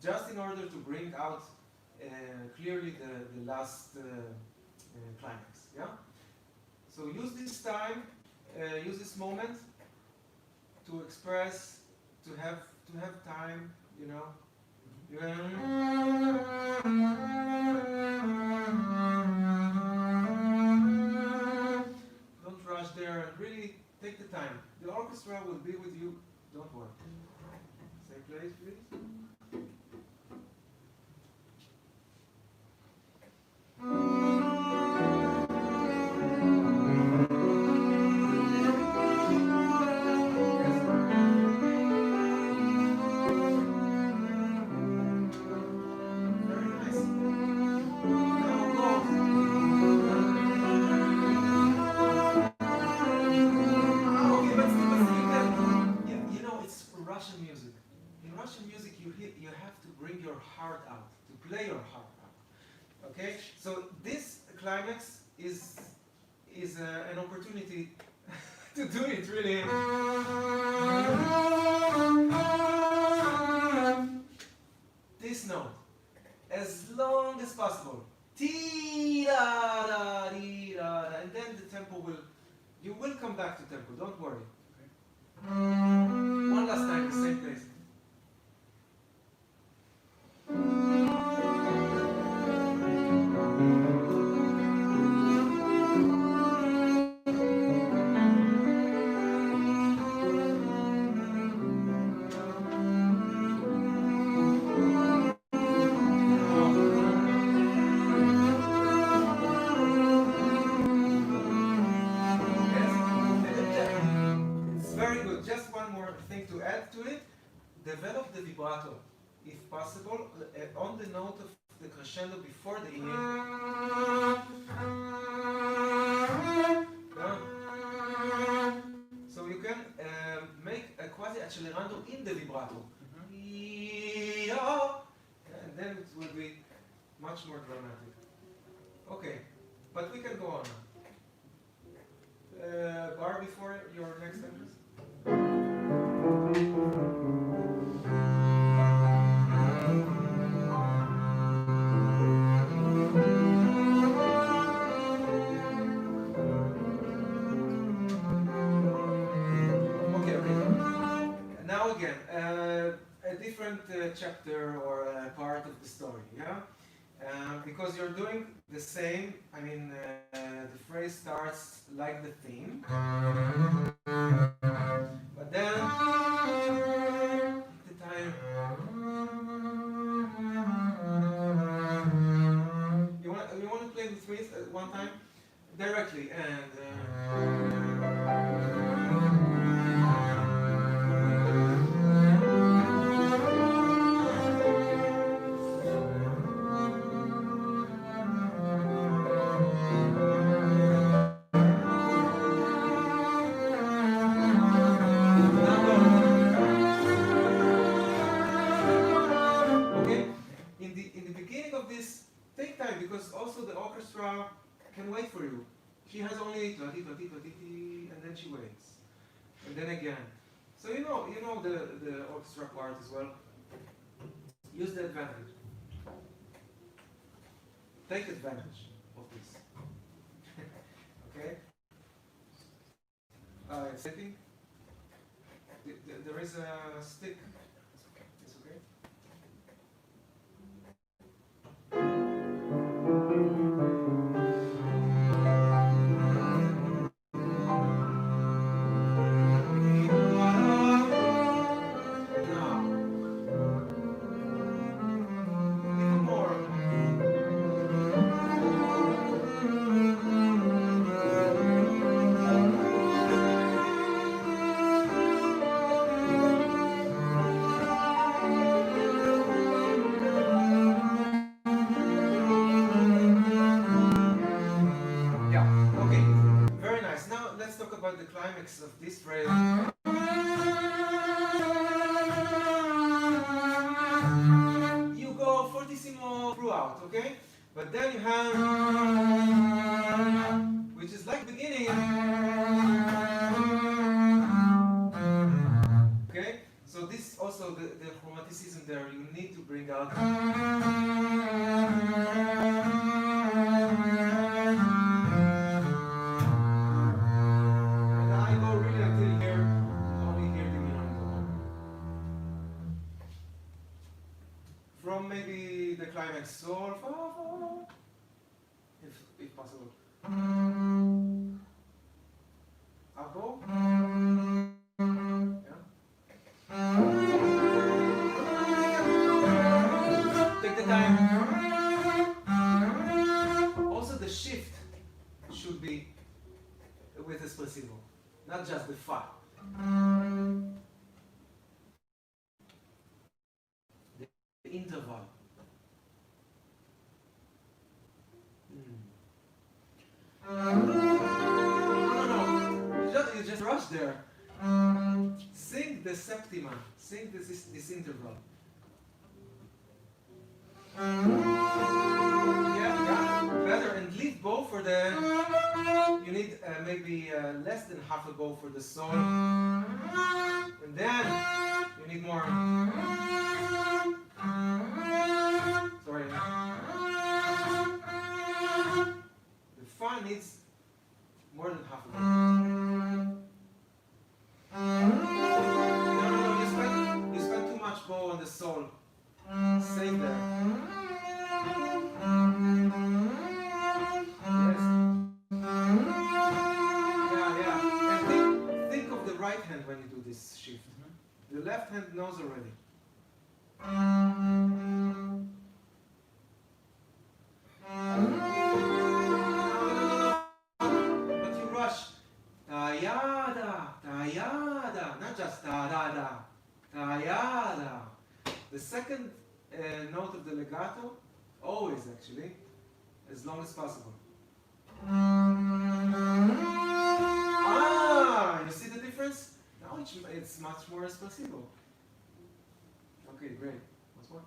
just in order to bring out clearly the last climax. Yeah. So use this time, use this moment to express, to have time. You know. Don't rush there, and really take the time. The orchestra will be with you. Don't worry. Same place, please. Very nice. Now go. Okay, but still you can. You know, it's Russian music. In Russian music, you have to bring your heart out, to play your heart out. Okay, so this climax is an opportunity to do it really. This note, as long as possible. Ti-da-da-dee-da-da, and then the tempo you will come back to tempo, don't worry. One last time, the same place. Develop the vibrato, if possible, on the note of the crescendo before the ending. So you can make a quasi accelerando in the vibrato. And then it will be much more dramatic. Okay, but we can go on now. Bar before your next entrance. A different chapter or part of the story, yeah? Because you're doing the same, I mean, the phrase starts like the theme, but then the time. You want to play with me one time? Directly, and because also the orchestra can wait for you. She has only and then she waits, and then again. So you know the orchestra part as well. Use the advantage. take advantage of this. Okay? Setting. There is a stick. It's okay? The climax of this phrase. You go fortissimo throughout, okay? But then you have, which is like beginning, okay? So this also the chromaticism there. You need to bring out. Maybe the climax sol, fa, fa, if possible. Arco. Yeah. Take the time. Also, the shift should be with espressivo, not just the fa. Interval. No. You just rush there. Sing the septima. Sing this interval. Yeah, better. And leave bow for the. You need maybe less than half a bow for the sol. And then you need more. Sorry. The fa needs more than half a bow. No. You spend too much bow on the sol. Save there. Yes. Yeah. And think of the right hand when you do this shift. The left hand knows already. But you rush. Ta-yada, not just ta-da-da. Ta-yada. The second note of the legato, always actually, as long as possible. You see the difference? Now it's much more espressivo. Okay, great. What's more?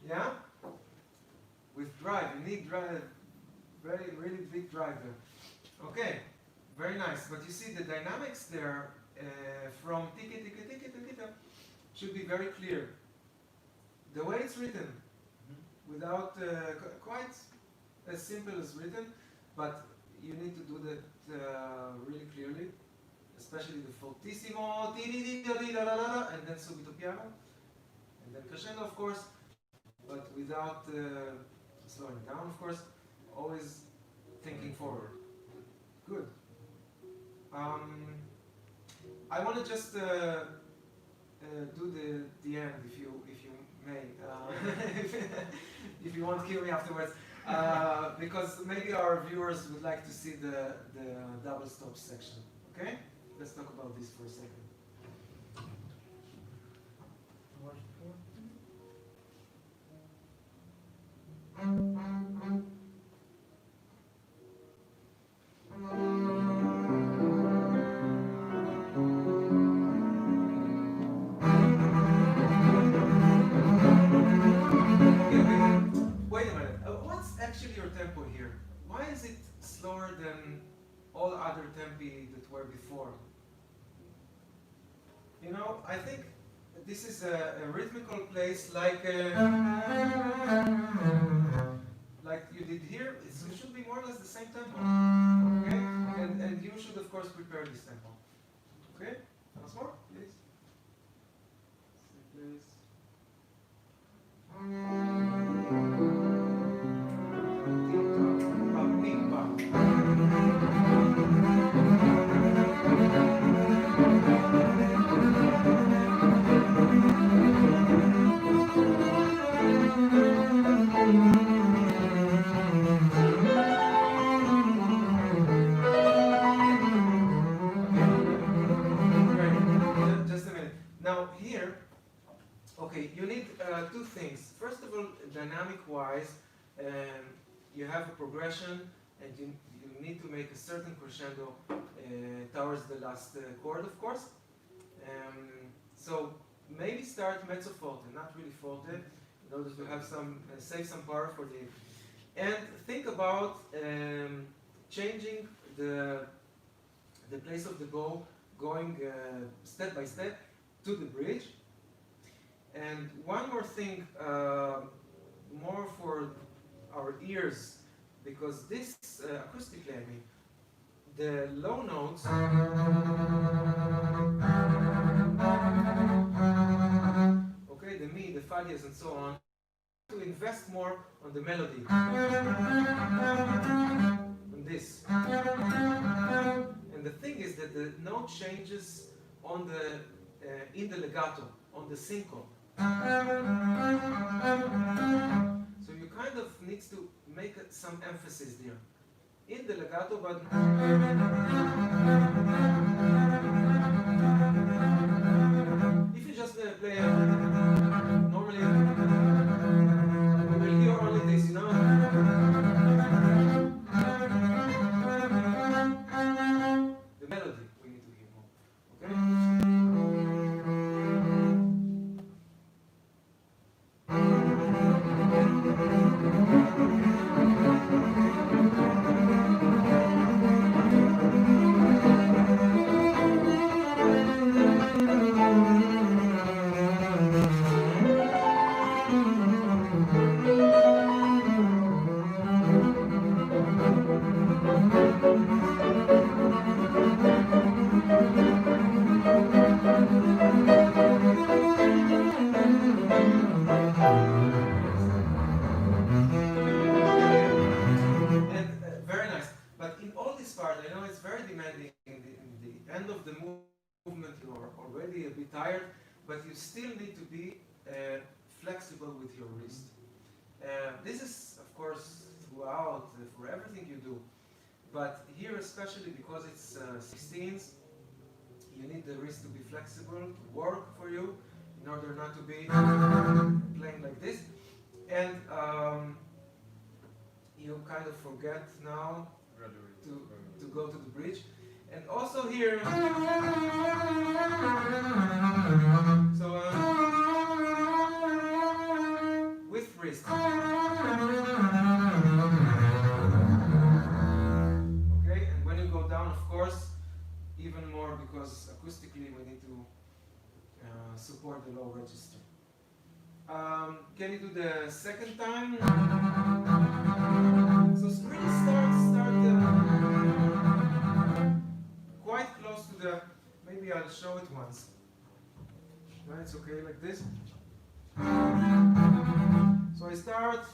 Yeah? With drive, you need drive, really big drive there. Okay, very nice. But you see the dynamics there from tika tika tika tika should be very clear. The way it's written, without quite as simple as written, but you need to do that really clearly, especially the fortissimo, and then subito piano, and then crescendo, of course, but without slowing down, of course, always thinking forward. Good. I want to just do the end, if you may, if you won't kill me afterwards, because maybe our viewers would like to see the double stop section. Okay, let's talk about this for a second. Wait a minute. What's actually your tempo here? Why is it slower than all other tempi that were before? You know, I think this is a rhythmical place like you did here. It should be more or less the same tempo. Okay? And you should, of course, prepare this tempo. Okay? Once more, please. Please. Just a minute. Now here, okay, you need two things. First of all, dynamic-wise, you have a progression, and you need to make a certain crescendo towards the last chord, of course. So maybe start mezzo forte, not really forte, in order to have some save some power for the. And think about changing the place of the bow, going step by step to the bridge. And one more thing, more for our ears, because this, acoustically I mean, the low notes, okay, the mi, the fa diez, and so on, to invest more on the melody, on this. And the thing is that the note changes on the, in the legato, on the syncope. So you kind of need to make some emphasis there in the legato, but if you just play normally, you will hear only this, you know. The melody we need to hear more. Okay? But you still need to be flexible with your wrist. This is, of course, throughout, for everything you do. But here especially, because it's 16s, you need the wrist to be flexible, to work for you, in order not to be playing like this. And you kind of forget now to go to the bridge. And also here, so with wrist. Okay, and when you go down, of course, even more, because acoustically we need to support the low register. Can you do the second time? So really start I'll show it once. Right, it's okay like this. So I start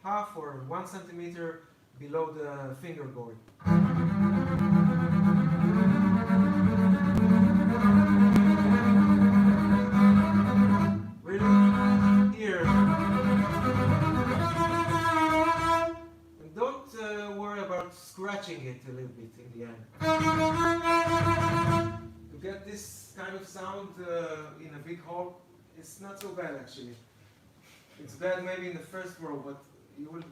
half or 1 centimeter below the finger board. Really? Here. And don't worry about scratching it a little bit in the end. To get this kind of sound in a big hall, it's not so bad actually. It's bad maybe in the first row, but you will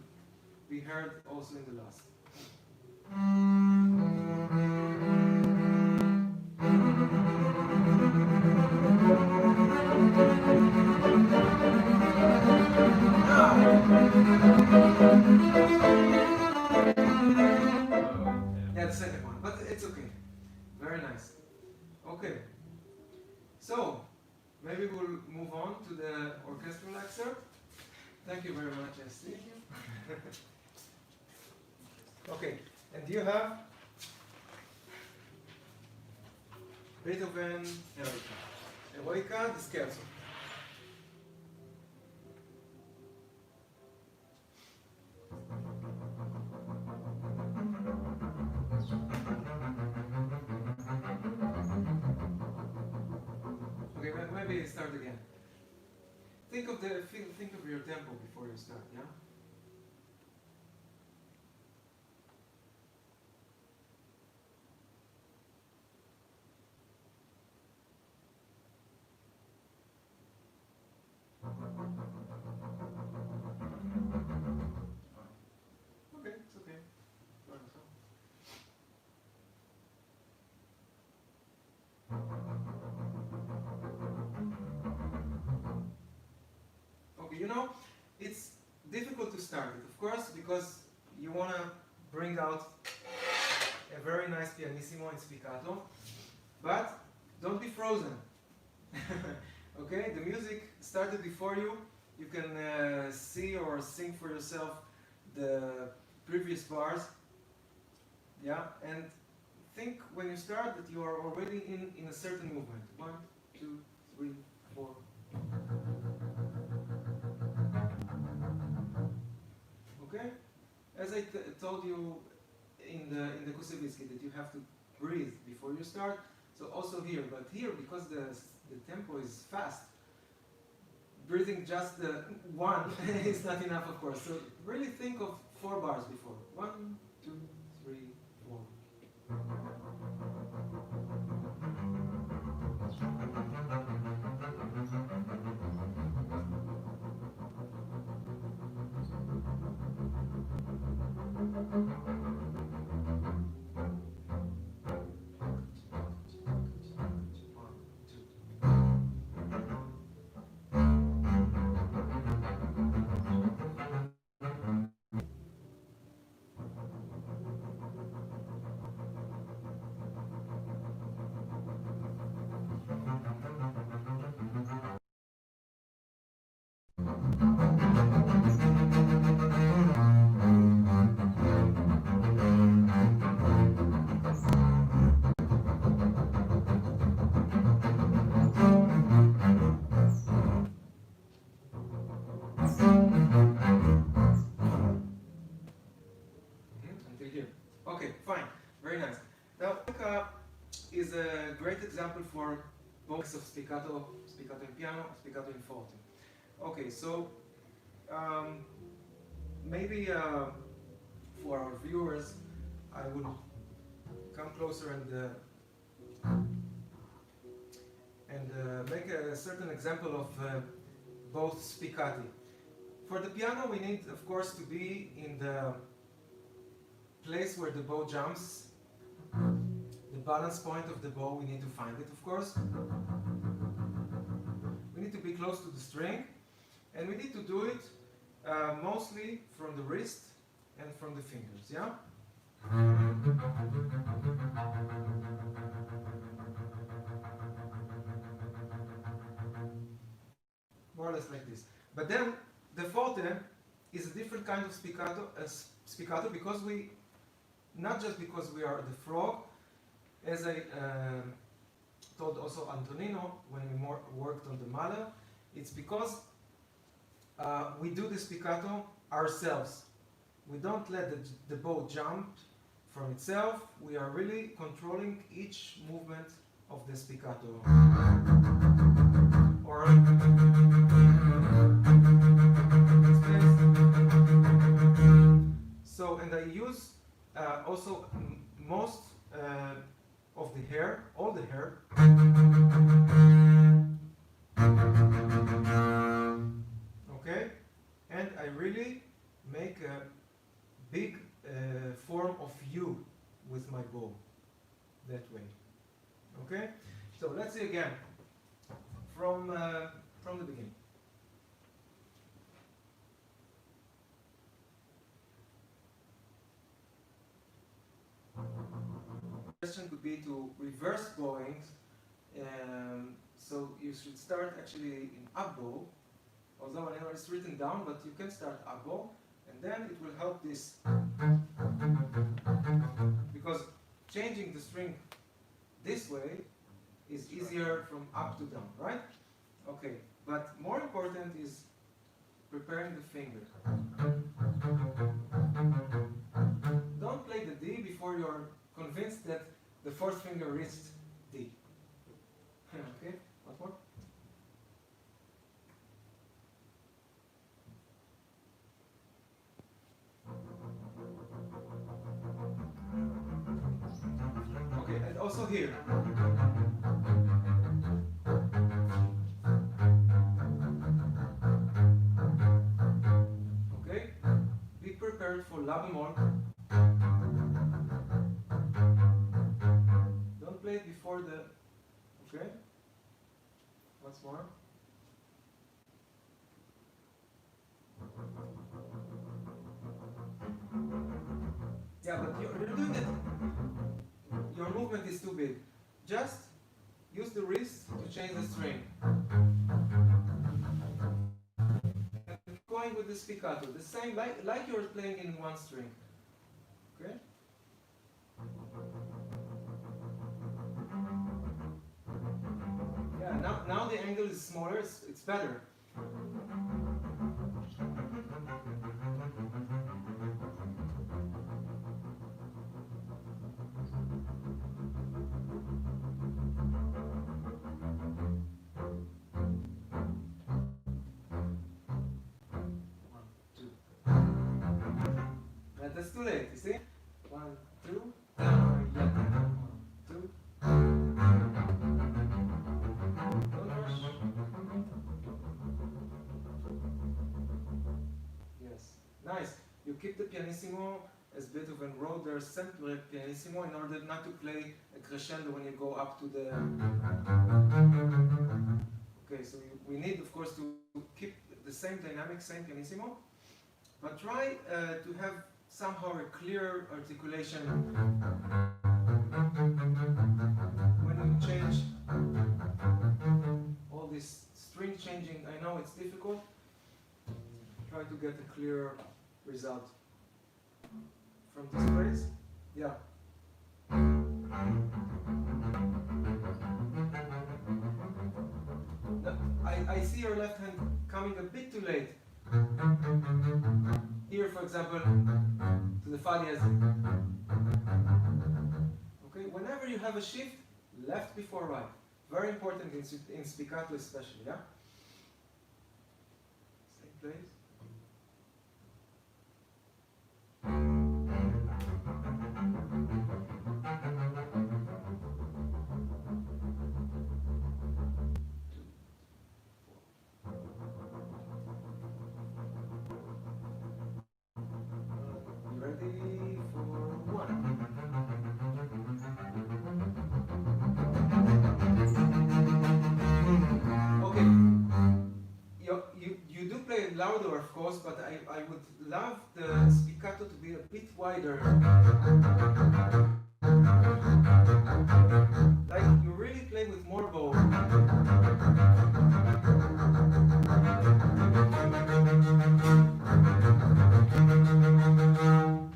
be heard also in the last. Yeah, the second one, but it's okay. Very nice. Okay. So, maybe we'll move on to the orchestral excerpt. Thank you very much, Esty. Okay, and you have Beethoven Eroica, the scherzo. Okay, maybe start again. Think of your tempo before you start, yeah? Okay, it's okay. Okay, you know, it's difficult to start it, of course, because you want to bring out a very nice pianissimo in spiccato, but don't be frozen. Okay, the music started before you. You can see or sing for yourself the previous bars. Yeah, and think when you start that you are already in a certain movement. 1, 2, 3, 4. Okay? As I told you in the Koussevitzky that you have to breathe before you start. So also here, but here because the tempo is fast, breathing just the 1 is not enough, of course. So really think of 4 bars before. 1, 2, 3, 4. Until here. Okay, fine. Very nice. Now, is a great example for both of spiccato in piano, spiccato in forte. Okay, so maybe for our viewers, I would come closer and make a certain example of both spiccati. For the piano, we need, of course, to be in the place where the bow jumps. The balance point of the bow, we need to find it, of course. We need to be close to the string, and we need to do it mostly from the wrist and from the fingers, yeah? More or less like this. But then the forte is a different kind of spiccato because not just because we are the frog, as I told also Antonino when we worked on the Mahler, it's because we do the spiccato ourselves. We don't let the bow jump from itself. We are really controlling each movement of the spiccato. Or so, and I use also most of the hair, all the hair. Okay, and I really make a big form of U with my bow that way. Okay, so let's see again from the beginning. The question could be to reverse bowing. So you should start actually in up bow, although I know it's written down, but you can start up bow, and then it will help this, because changing the string this way is easier from up to down, right? Okay, but more important is preparing the finger. Don't play the D before you're convinced that the fourth finger reached D. Okay, what more? Okay, and also here. Okay, be prepared for La bemol. Don't play it before the. Okay, once more. Yeah, but you're doing it. Your movement is too big. Just use the wrist to change the string. And keep going with the spiccato, the same like you're playing in one string. Okay? Yeah, now the angle is smaller, it's better. That's too late, you see? 1, 2, down, yeah. 2. Don't rush. Yes, nice. You keep the pianissimo as Beethoven wrote. There's sempre pianissimo in order not to play a crescendo when you go up to the. Okay, so we need, of course, to keep the same dynamic, same pianissimo, but try to have somehow a clear articulation when you change all this string changing. I know it's difficult. Try to get a clear result from this phrase. Yeah. I see your left hand coming a bit too late. Here, for example, to the fa diez. Okay, whenever you have a shift, left before right. Very important in spiccato especially, yeah? Same place. Louder, of course, but I would love the spiccato to be a bit wider. Like you really play with more bow.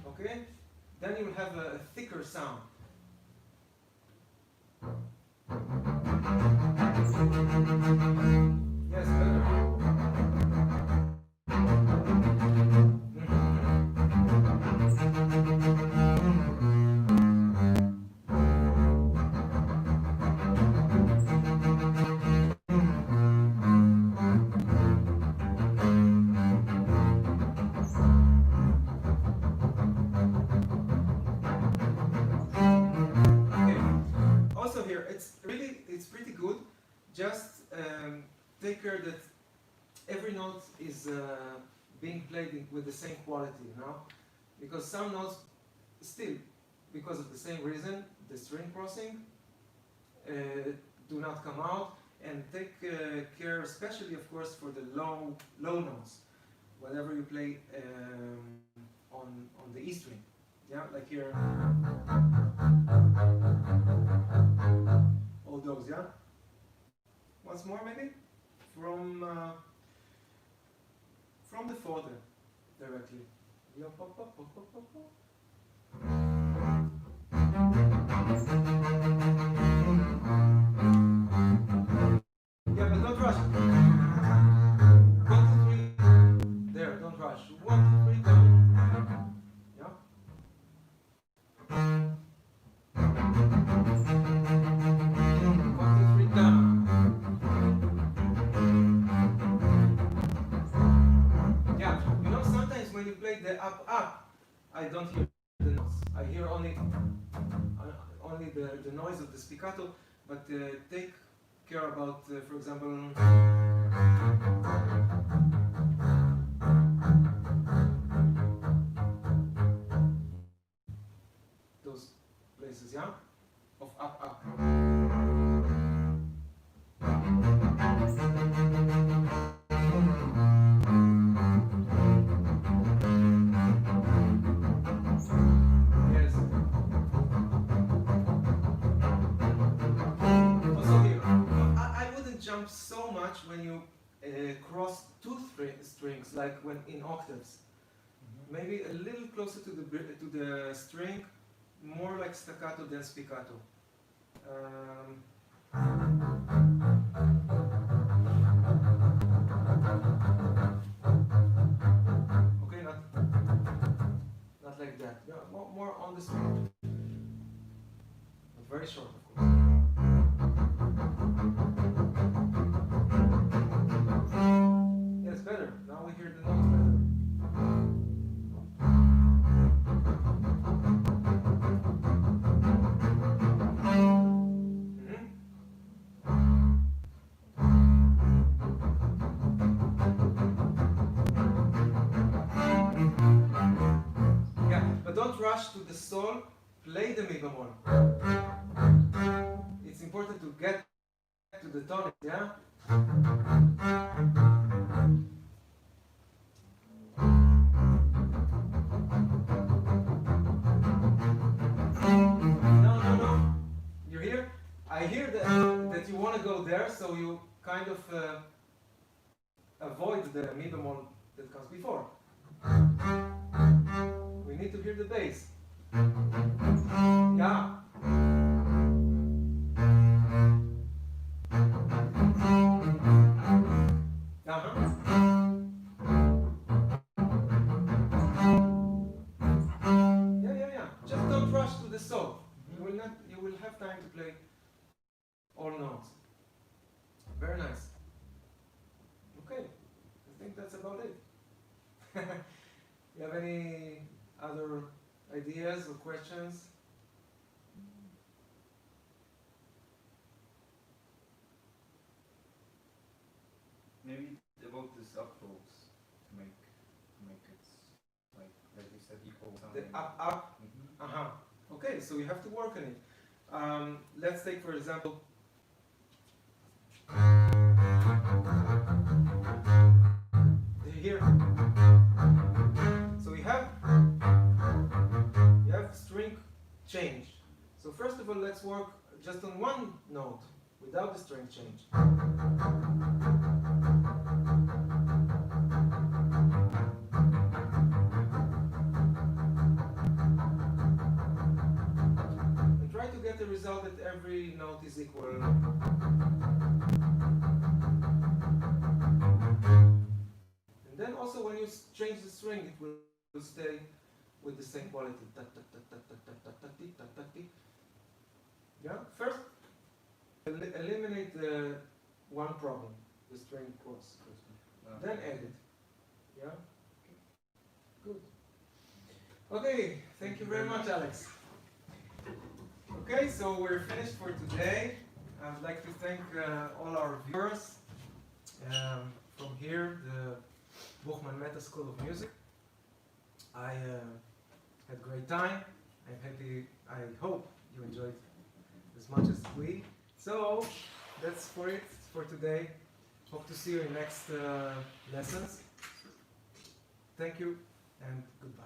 Okay? Then you will have a thicker sound. Yes, better. Okay. Also here, it's pretty good. Just take care that every note is being played with the same quality, you know? Because some notes, still, because of the same reason, the string crossing, do not come out. And take care, especially, of course, for the low notes. Whenever you play on the E string, yeah, like here, all those, yeah. Once more, maybe from the further directly. Yeah, pop, pop, pop, pop, pop, pop. Yeah, but don't rush. 1, 2, 3. There, don't rush. 1, 2, 3, down. Yeah. 1, 2, 3, down. Yeah, you know, sometimes when you play the up, I don't hear the notes. I hear only the noise of the spiccato, but take care about, for example, those places, yeah, of up. Yes. Also here, I wouldn't jump so much when you cross two strings, like when in octaves. Maybe a little closer to the string, more like staccato than spiccato. Okay, not like that. Yeah, more on the string. But very short, of course. Yes, better. Now we hear the notes better. Don't rush to the sol, play the mi bemol. It's important to get to the tonic, yeah? No. You hear? I hear that you want to go there, so you kind of avoid the mi bemol that comes before. We need to hear the bass. Yeah. Yeah. Just don't rush to the sol. You will have time to play all notes. Very nice. Okay. I think that's about it. You have any other ideas or questions? Maybe about this upvotes to make it like you said, equal sounding. The up. Okay, so you have to work on it. Let's take, for example, here. So you have string change. So first of all, let's work just on one note without the string change. And try to get get the result that every note is equal. And then also when you change the string, it will stay with the same quality. Yeah? First, eliminate one problem, the string cross. Then add it. Yeah? Good. Okay, thank you very much, Alex. Okay, so we're finished for today. I'd like to thank all our viewers from here, the Buchmann-Mehta School of Music. I had a great time. I'm happy. I hope you enjoyed as much as we. So that's for it for today. Hope to see you in next lessons. Thank you and goodbye.